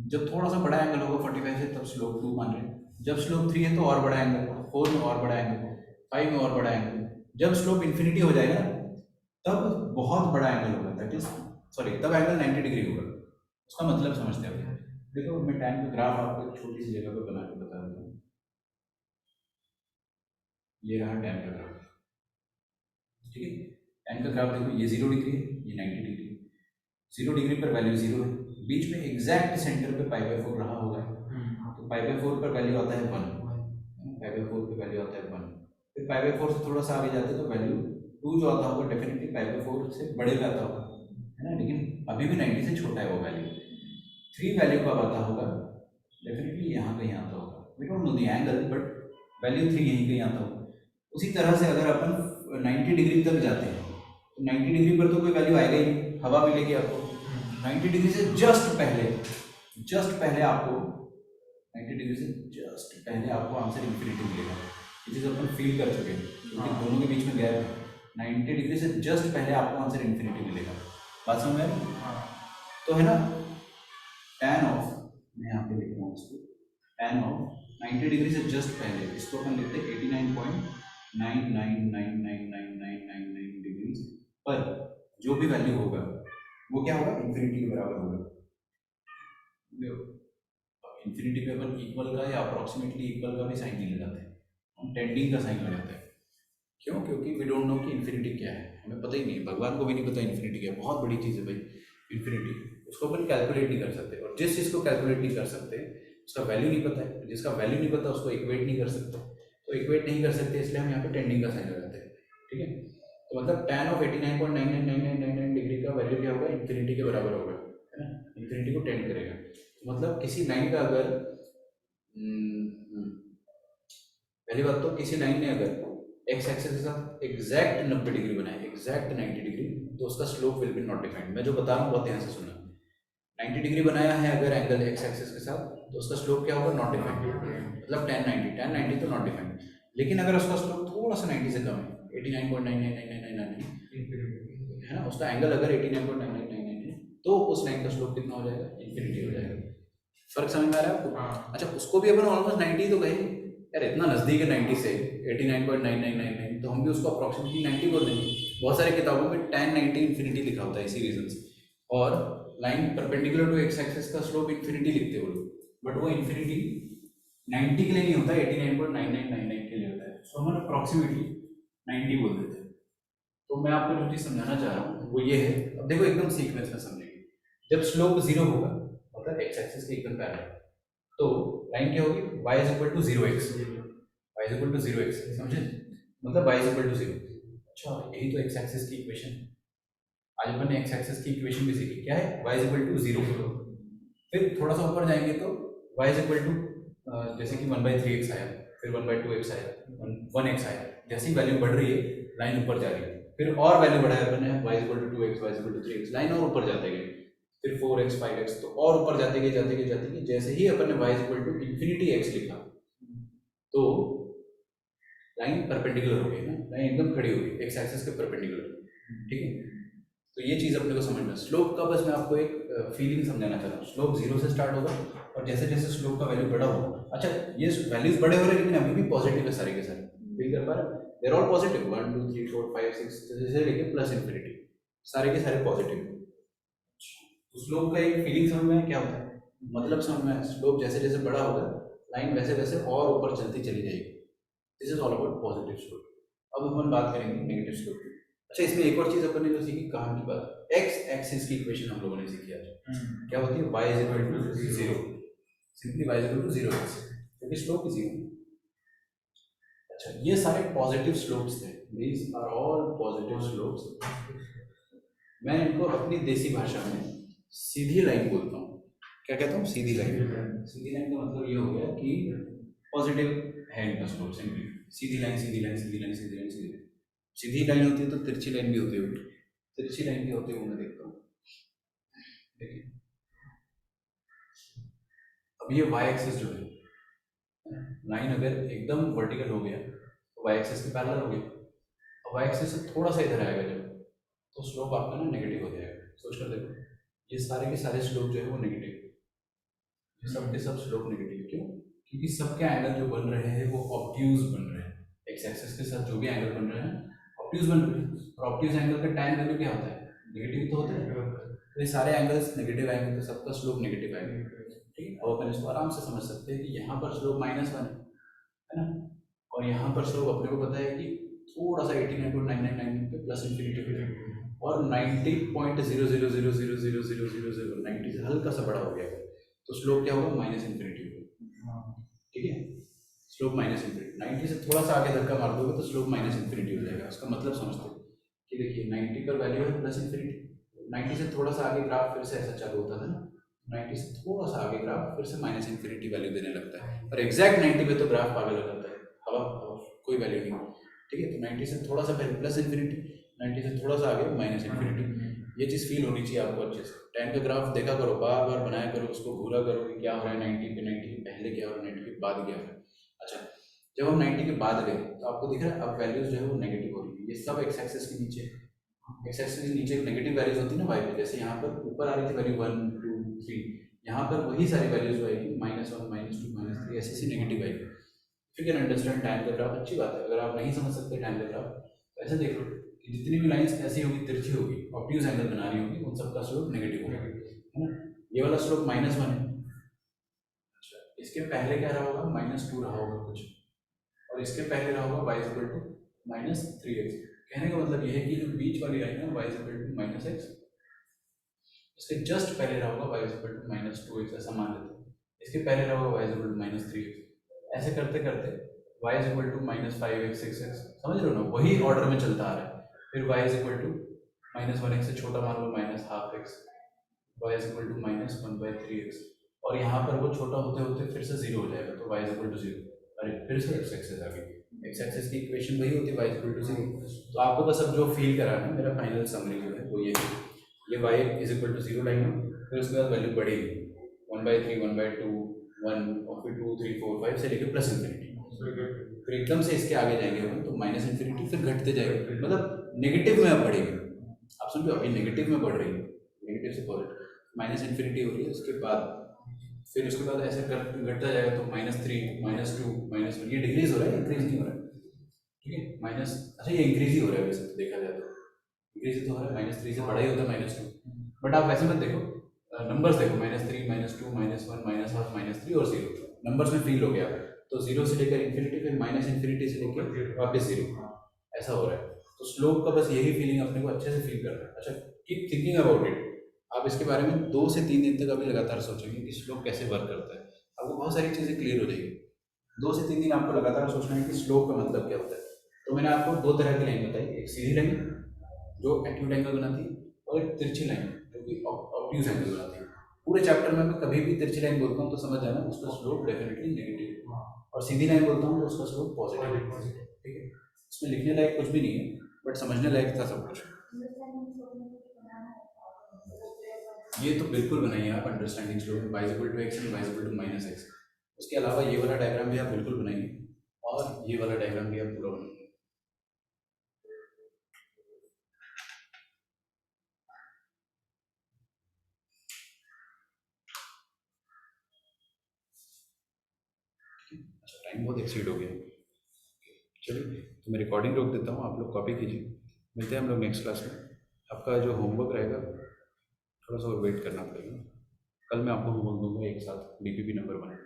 S1: जब थोड़ा सा बड़ा एंगल होगा 45 से तब स्लोप 2 मान रहे हैं, जब स्लोप 3 है तो और बड़ा एंगल, 4 में और बड़ा एंगल, 5 में और बड़ा एंगल, जब स्लोप इन्फिनिटी हो जाएगा तब बहुत बड़ा एंगल होगा, दैट इज सॉरी तब एंगल 90 डिग्री होगा। उसका मतलब समझते हैं। देखो मैं टैन का ग्राफ आपको एक छोटी सी जगह पे बना के बता देता हूँ। ये रहा टैन का ग्राफ, ठीक है। टैन का ग्राफ देखो, ये 0 डिग्री है, ये 90 डिग्री है। 0 डिग्री पर वैल्यू 0 है, बीच में एग्जैक्ट सेंटर पे π/4 रहा होगा, तो π/4 पर वैल्यू आता है 1, π/4 पे वैल्यू आता है 1। फिर π/4 से थोड़ा सा आगे जाते हैं तो वैल्यू 2 जो आता होगा डेफिनेटली π/4 से बड़े का आता होगा, है ना, लेकिन अभी भी 90 से छोटा है वो वैल्यू। 3 वैल्यू कब आता होगा? डेफिनेटली यहाँ कहीं आता होगा, we don't know the angle but value 3 यहीं कहीं आता होगा। उसी तरह से अगर अपन 90 डिग्री तक जाते हैं तो 90 डिग्री पर तो कोई वैल्यू आएगा ही नहीं, हवा मिलेगी आपको। 90 डिग्री से जस्ट पहले आपको 90 डिग्री से जस्ट पहले आपको आंसर इन्फिनिटी मिलेगा। ये चीज़ अपन फील कर चुके हैं क्योंकि दोनों के बीच में गैप है। 90 डिग्री से जस्ट पहले आपको आंसर इन्फिनिटी मिलेगा। बात समझ में आ रही है? तो है ना, tan ऑफ, मैं यहाँ पे लिख रहा हूँ इसको, tan ऑफ 90 डिग्री से जस्ट पहले, इसको अपन लिखते हैं 89.99999999 डिग्री पर जो भी वैल्यू होगा वो क्या होगा? इन्फिनिटी के बराबर होगा। इन्फिनिटी पे अपन इक्वल का या अप्रोक्सीमेटली इक्वल का भी साइन नहीं लगाते हैं, हम टेंडिंग का साइन लगाते हैं। क्यों? क्योंकि वी डोंट नो कि इन्फिनिटी क्या है, हमें पता ही नहीं, भगवान को भी नहीं पता इन्फिनिटी क्या है। बहुत बड़ी चीज़ है भाई इन्फिनिटी, उसको अपन कैलकुलेट नहीं कर सकते, और जिस चीज़ को कैलकुलेट नहीं कर सकते उसका वैल्यू नहीं पता है, जिसका वैल्यू नहीं पता उसको इक्वेट नहीं कर सकते। तो इक्वेट नहीं कर सकते इसलिए हम यहाँ पे टेंडिंग का साइन लगाते हैं, ठीक है। तो मतलब tan ऑफ 89.999999 डिग्री का वैल्यू क्या होगा? इन्फिनिटी के बराबर होगा, है ना, इन्फिनिटी को टेंड करेगा। मतलब किसी लाइन का अगर पहली बात तो किसी लाइन ने अगर एक्स एक्सिस के साथ एग्जैक्ट 90 डिग्री बनाए, एग्जैक्ट 90 डिग्री, तो उसका slope will B not defined. मैं जो बता रहा हूँ बहुत ध्यान से सुनना। 90 डिग्री बनाया है अगर एंगल एक्स एक्सिस के साथ तो उसका स्लोप क्या होगा? नॉट डिफाइंड, मतलब tan 90 तो नॉट डिफाइंड। लेकिन अगर उसका स्लोप थोड़ा सा 90 से कम है, 89.999999 है ना, उसका एंगल अगर 89.9999 है तो उस लाइन का स्लोप कितना हो जाएगा? इन्फिनिटी हो जाएगा। फर्क समझ में आ रहा है आपको? अच्छा, उसको भी अपन ऑलमोस्ट 90 तो कहेंगे यार, इतना नजदीक है 90 से 89.9999, तो हम भी उसको अप्रोक्सीमेटली 90 बोल देंगे। बहुत सारी किताबों में tan 90 इन्फिनिटी लिखा होता है इसी रीजन से, और line perpendicular to x axis का स्लोप इन्फिनिटी लिखते हो लोग, बट वो इन्फिनिटी 90 के लिए नहीं होता, 89.9999 के लिए होता है, सो हम अप्रोक्सीमेटली 90 बोल देते हैं। तो मैं आपको जो चीज़ समझाना चाह रहा हूँ वो ये है। अब देखो एकदम सीक्वेंस में समझेंगे। जब स्लोप 0 होगा मतलब एक्स एक्सिस के एकदम पैरेलल, तो लाइन क्या होगी? y is equal to 0x, y is equal to 0x, समझे? मतलब y इज इक्वल टू 0। अच्छा, यही तो एक्स एक्सिस की इक्वेशन, आज अपन ने एक्स एक्सिस की इक्वेशन भी सीखी, क्या है? y is equal to 0। फिर थोड़ा सा ऊपर जाएंगे तो y इज इक्वल टू जैसे कि 1/3x आया, फिर 1/2x आया, 1x आया, जैसी वैल्यू बढ़ रही है लाइन ऊपर जा रही है। फिर और वैल्यू बढ़ाया अपन ने, y is equal to 2x, y is equal to 3x, line और ऊपर जाते गए, फिर 4x 5x, तो और ऊपर जाते गए। जैसे ही अपन ने y is equal to infinity x लिखा तो लाइन परपेंडिकुलर हो गई ना, लाइन एकदम खड़ी हो गई एक्स एक्सिस के परपेंडिकुलर, ठीक है। तो ये चीज़ अपने को समझना। स्लोप का बस मैं आपको एक फीलिंग समझाना चाह रहा हूँ। स्लोप 0 से स्टार्ट होगा और जैसे जैसे स्लोप का वैल्यू बड़ा होगा, अच्छा ये वैल्यूज बड़े हो रहे हैं लेकिन अभी भी पॉजिटिव है सारे के सारे, फील कर पा रहे हैं? देयर ऑल पॉजिटिव, 1 2 3 4 5 6 जैसे लेके प्लस इन्फिनिटी, सारे के सारे पॉजिटिव। तो स्लोप का एक फीलिंग समझ में क्या होता है, मतलब समझ में? स्लोप जैसे जैसे बड़ा होगा लाइन वैसे वैसे और ऊपर चलती चली जाएगी। This is all about positive slope. अब अपन बात करेंगे नेगेटिव स्लोप की। अच्छा, इसमें एक और चीज अपन ने जो सीखी, काम की बात, एक्स एक्सिस की इक्वेशन हम लोगों ने सीखी आज। क्या होती है? y is equal to 0, simply y is equal to 0x, क्योंकि स्लोप इज 0। अच्छा, ये सारे पॉजिटिव स्लोप्स थे, these are all positive slopes. मैं इनको अपनी देसी भाषा में सीधी लाइन बोलता हूँ। क्या कहता हूँ? सीधी लाइन। सीधी लाइन का मतलब ये हो गया कि पॉजिटिव है इनका स्लोप, सिंपली सीधी लाइन सीधी लाइन सीधी लाइन सीधी लाइन सीधी लाइन। सीधी लाइन होती है तो तिरछी लाइन भी होती होगी, तिरछी लाइन भी होती है वो मैं देखता हूँ। देखिए, अब ये वाई एक्सिस जो है, लाइन अगर एकदम वर्टिकल हो गया तो वाई एक्सिस के पैरेलल हो गया, और वाई एक्सिस से थोड़ा सा इधर आएगा जब, तो स्लोप आपका ना नेगेटिव हो जाएगा। सोच कर देखो, ये सारे के सारे स्लोप जो है वो नेगेटिव, ये सब के सब स्लोप नेगेटिव। क्यों? क्योंकि सबके एंगल जो बन रहे हैं वो ऑब्ट्यूज बन रहे हैं। एक्स एक्सिस के साथ जो भी एंगल बन रहे हैं ऑब्ट्यूज बन रहे हैं, और ऑब्ट्यूज एंगल का tan वैल्यू क्या होता है? नेगेटिव तो होता है। तो ये सारे एंगल्स नेगेटिव आएंगे तो सबका स्लोप नेगेटिव आएगा। ठीक है, और अपन इसको आराम से समझ सकते हैं कि यहाँ पर स्लोप -1 है ना, और यहाँ पर स्लोप अपने को पता है कि थोड़ा सा 89.999 पे प्लस इन्फिनिटी हो जाएगा, और 90.00000000 90 से हल्का सा बड़ा हो गया तो स्लोप क्या होगा? -इन्फिनिटी होगा। ठीक है, स्लोप -इन्फिनिटी। 90 से थोड़ा सा आगे धक्का मार दोगे तो स्लोप -इन्फिनिटी हो जाएगा। उसका मतलब समझते हो कि देखिए 90 पर वैल्यू है प्लस इन्फिनिटी, 90 से थोड़ा सा आगे ग्राफ फिर से ऐसा चालू होता था ना, 90 से थोड़ा सा आगे ग्राफ फिर से -इन्फिनिटी वैल्यू देने लगता है, और एग्जैक्ट 90 पे तो ग्राफ पागल हो जाता है, हवा कोई वैल्यू नहीं। ठीक है, तो 90 से थोड़ा सा पहले प्लस इन्फिनिटी, 90 से थोड़ा सा आगे -इन्फिनिटी। ये चीज़ फील होनी चाहिए आपको अच्छे से। tan का ग्राफ देखा करो, बार बार बनाया करो, उसको घूरा करो कि क्या हो रहा है 90 पे, 90 के पहले क्या हो रहा है, 90 के बाद क्या हो रहा है। अच्छा, जब हम 90 के बाद गए तो आपको दिख रहा है अब वैल्यूज जो है वो नेगेटिव हो रही है। ये सब एक्स एक्सिस के नीचे, एक्स एक्सिस के नीचे नेगेटिव वैल्यूज होती है ना वाई पे, जैसे यहाँ पर ऊपर आ रही थी वैल्यू 1 2 3, यहाँ पर वही सारी वैल्यूज आएगी -1 -2 -3 ऐसी सी नेगेटिव आएगी। यू कैन अंडरस्टैंड tan का ग्राफ। अच्छी बात है, अगर आप नहीं समझ सकते tan का ग्राफ तो ऐसे देख लो कि जितनी भी लाइंस ऐसी होगी, तिरछी होगी, ऑब्ट्यूज एंगल बना रही होगी, उन सबका स्लोप नेगेटिव होगा, है ना। ये वाला स्लोप -1 है। अच्छा, इसके पहले क्या रहा होगा? -2 रहा होगा कुछ, और इसके पहले रहा होगा y इक्वल टू -3x। कहने का मतलब ये है कि जो बीच वाली लाइन है y इक्वल टू -x, इसके जस्ट पहले रहा होगा y इक्वल टू -2x, ऐसा मान लेते हैं। इसके पहले रहा होगा y इक्वल टू -3x, ऐसे करते करते y equal to -5x 6x, समझ रहे हो ना, वही ऑर्डर में चलता आ रहा है। फिर y इक्वल टू -1x से छोटा मान लो -12x, y equal to -1/3x, और यहाँ पर वो छोटा होते होते फिर से 0 हो जाएगा, तो y इक्वल टू 0। अरे फिर से x एक्सिस आ गई, x एक्सिस की इक्वेशन वही होती है y इक्वल टू 0। तो आपको बस अब जो फील करा है, मेरा फाइनल समरी जो है वो ये है, ये y is equal to 0 line है, फिर उसके बाद वैल्यू बढ़ेगी 1/3 1/2 1, और फिर 2 3 4 5 से लेकर प्लस इन्फिनिटी। फिर एकदम से इसके आगे जाएंगे हम तो -इन्फिनिटी, फिर घटते जाएगा, मतलब नेगेटिव में अब बढ़ेगी। आप समझो, अभी नेगेटिव में बढ़ रही है, नेगेटिव से पॉजिटिव -इन्फिनिटी हो रही है, उसके बाद फिर उसके बाद ऐसे घटता जाएगा तो -3 -2 -1, ये डिक्रीज हो रहा है, इंक्रीज नहीं हो रहा है। ठीक है, माइनस, अच्छा ये इंक्रीज ही हो रहा है वैसे तो देखा जाए तो, इंक्रीज तो हो रहा है, -3 से बड़ा ही होता है -2, बट आप वैसे मत देखो, नंबर्स देखो, -3 -2 -1 -1 -3 और 0, नंबर्स में फील हो गया। तो 0 से लेकर इन्फिनिटी, फिर -इन्फिनिटी से लेकर वापस 0, ऐसा हो रहा है। तो स्लोप का बस यही फीलिंग अपने को अच्छे से फील करना है। अच्छा, कीप थिंकिंग अबाउट इट। आप इसके बारे में 2 से 3 दिन तक अभी लगातार सोचेंगे कि स्लोप कैसे वर्क करता है, आपको बहुत सारी चीज़ें क्लियर हो जाएगी। 2 से 3 दिन आपको लगातार सोचना है कि स्लोप का मतलब क्या होता है। तो मैंने आपको 2 तरह की लाइन बताई, एक सीधी लाइन जो एक्यूट एंगल बनाती है, और एक तिरछी लाइन जो कि ऑब्ट्यूज एंगल बनाती है। पूरे चैप्टर में मैं कभी भी तिरछी लाइन बोलता हूँ तो समझ जाना उसका स्लोप डेफिनेटली नेगेटिव, और सीधी लाइन बोलता हूँ तो उसका स्लोप पॉजिटिव। ठीक है, इसमें लिखने लायक कुछ भी नहीं है, बट समझने लायक था सब कुछ। ये तो बिल्कुल बनाइए आप अंडरस्टैंडिंग स्लोप में, y equal to x and y equal to -x। उसके अलावा ये वाला डायग्राम भी आप बिल्कुल बनाइए, और ये वाला डायग्राम भी आप पूरा बनाइए। अच्छा, टाइम बहुत एक्सीड हो गया, चलिए तो मैं रिकॉर्डिंग रोक देता हूँ, आप लोग कॉपी कीजिए, मिलते हैं हम लोग नेक्स्ट क्लास में। आपका जो होमवर्क रहेगा थोड़ा सा और वेट करना पड़ेगा, कल मैं आपको होमवर्क दूंगा एक साथ, DPP नंबर 1।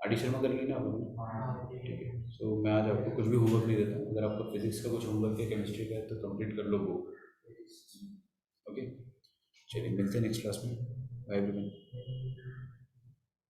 S1: एडिशन में कर लेना आप लोगों ने, ठीक है। सो मैं आज आपको कुछ भी होमवर्क नहीं देता हूँ, अगर आपका फिजिक्स का कुछ होमवर्क है, केमिस्ट्री का है तो कंप्लीट कर लो वो, ओके। चलिए मिलते हैं नेक्स्ट क्लास में, बाय एवरीवन।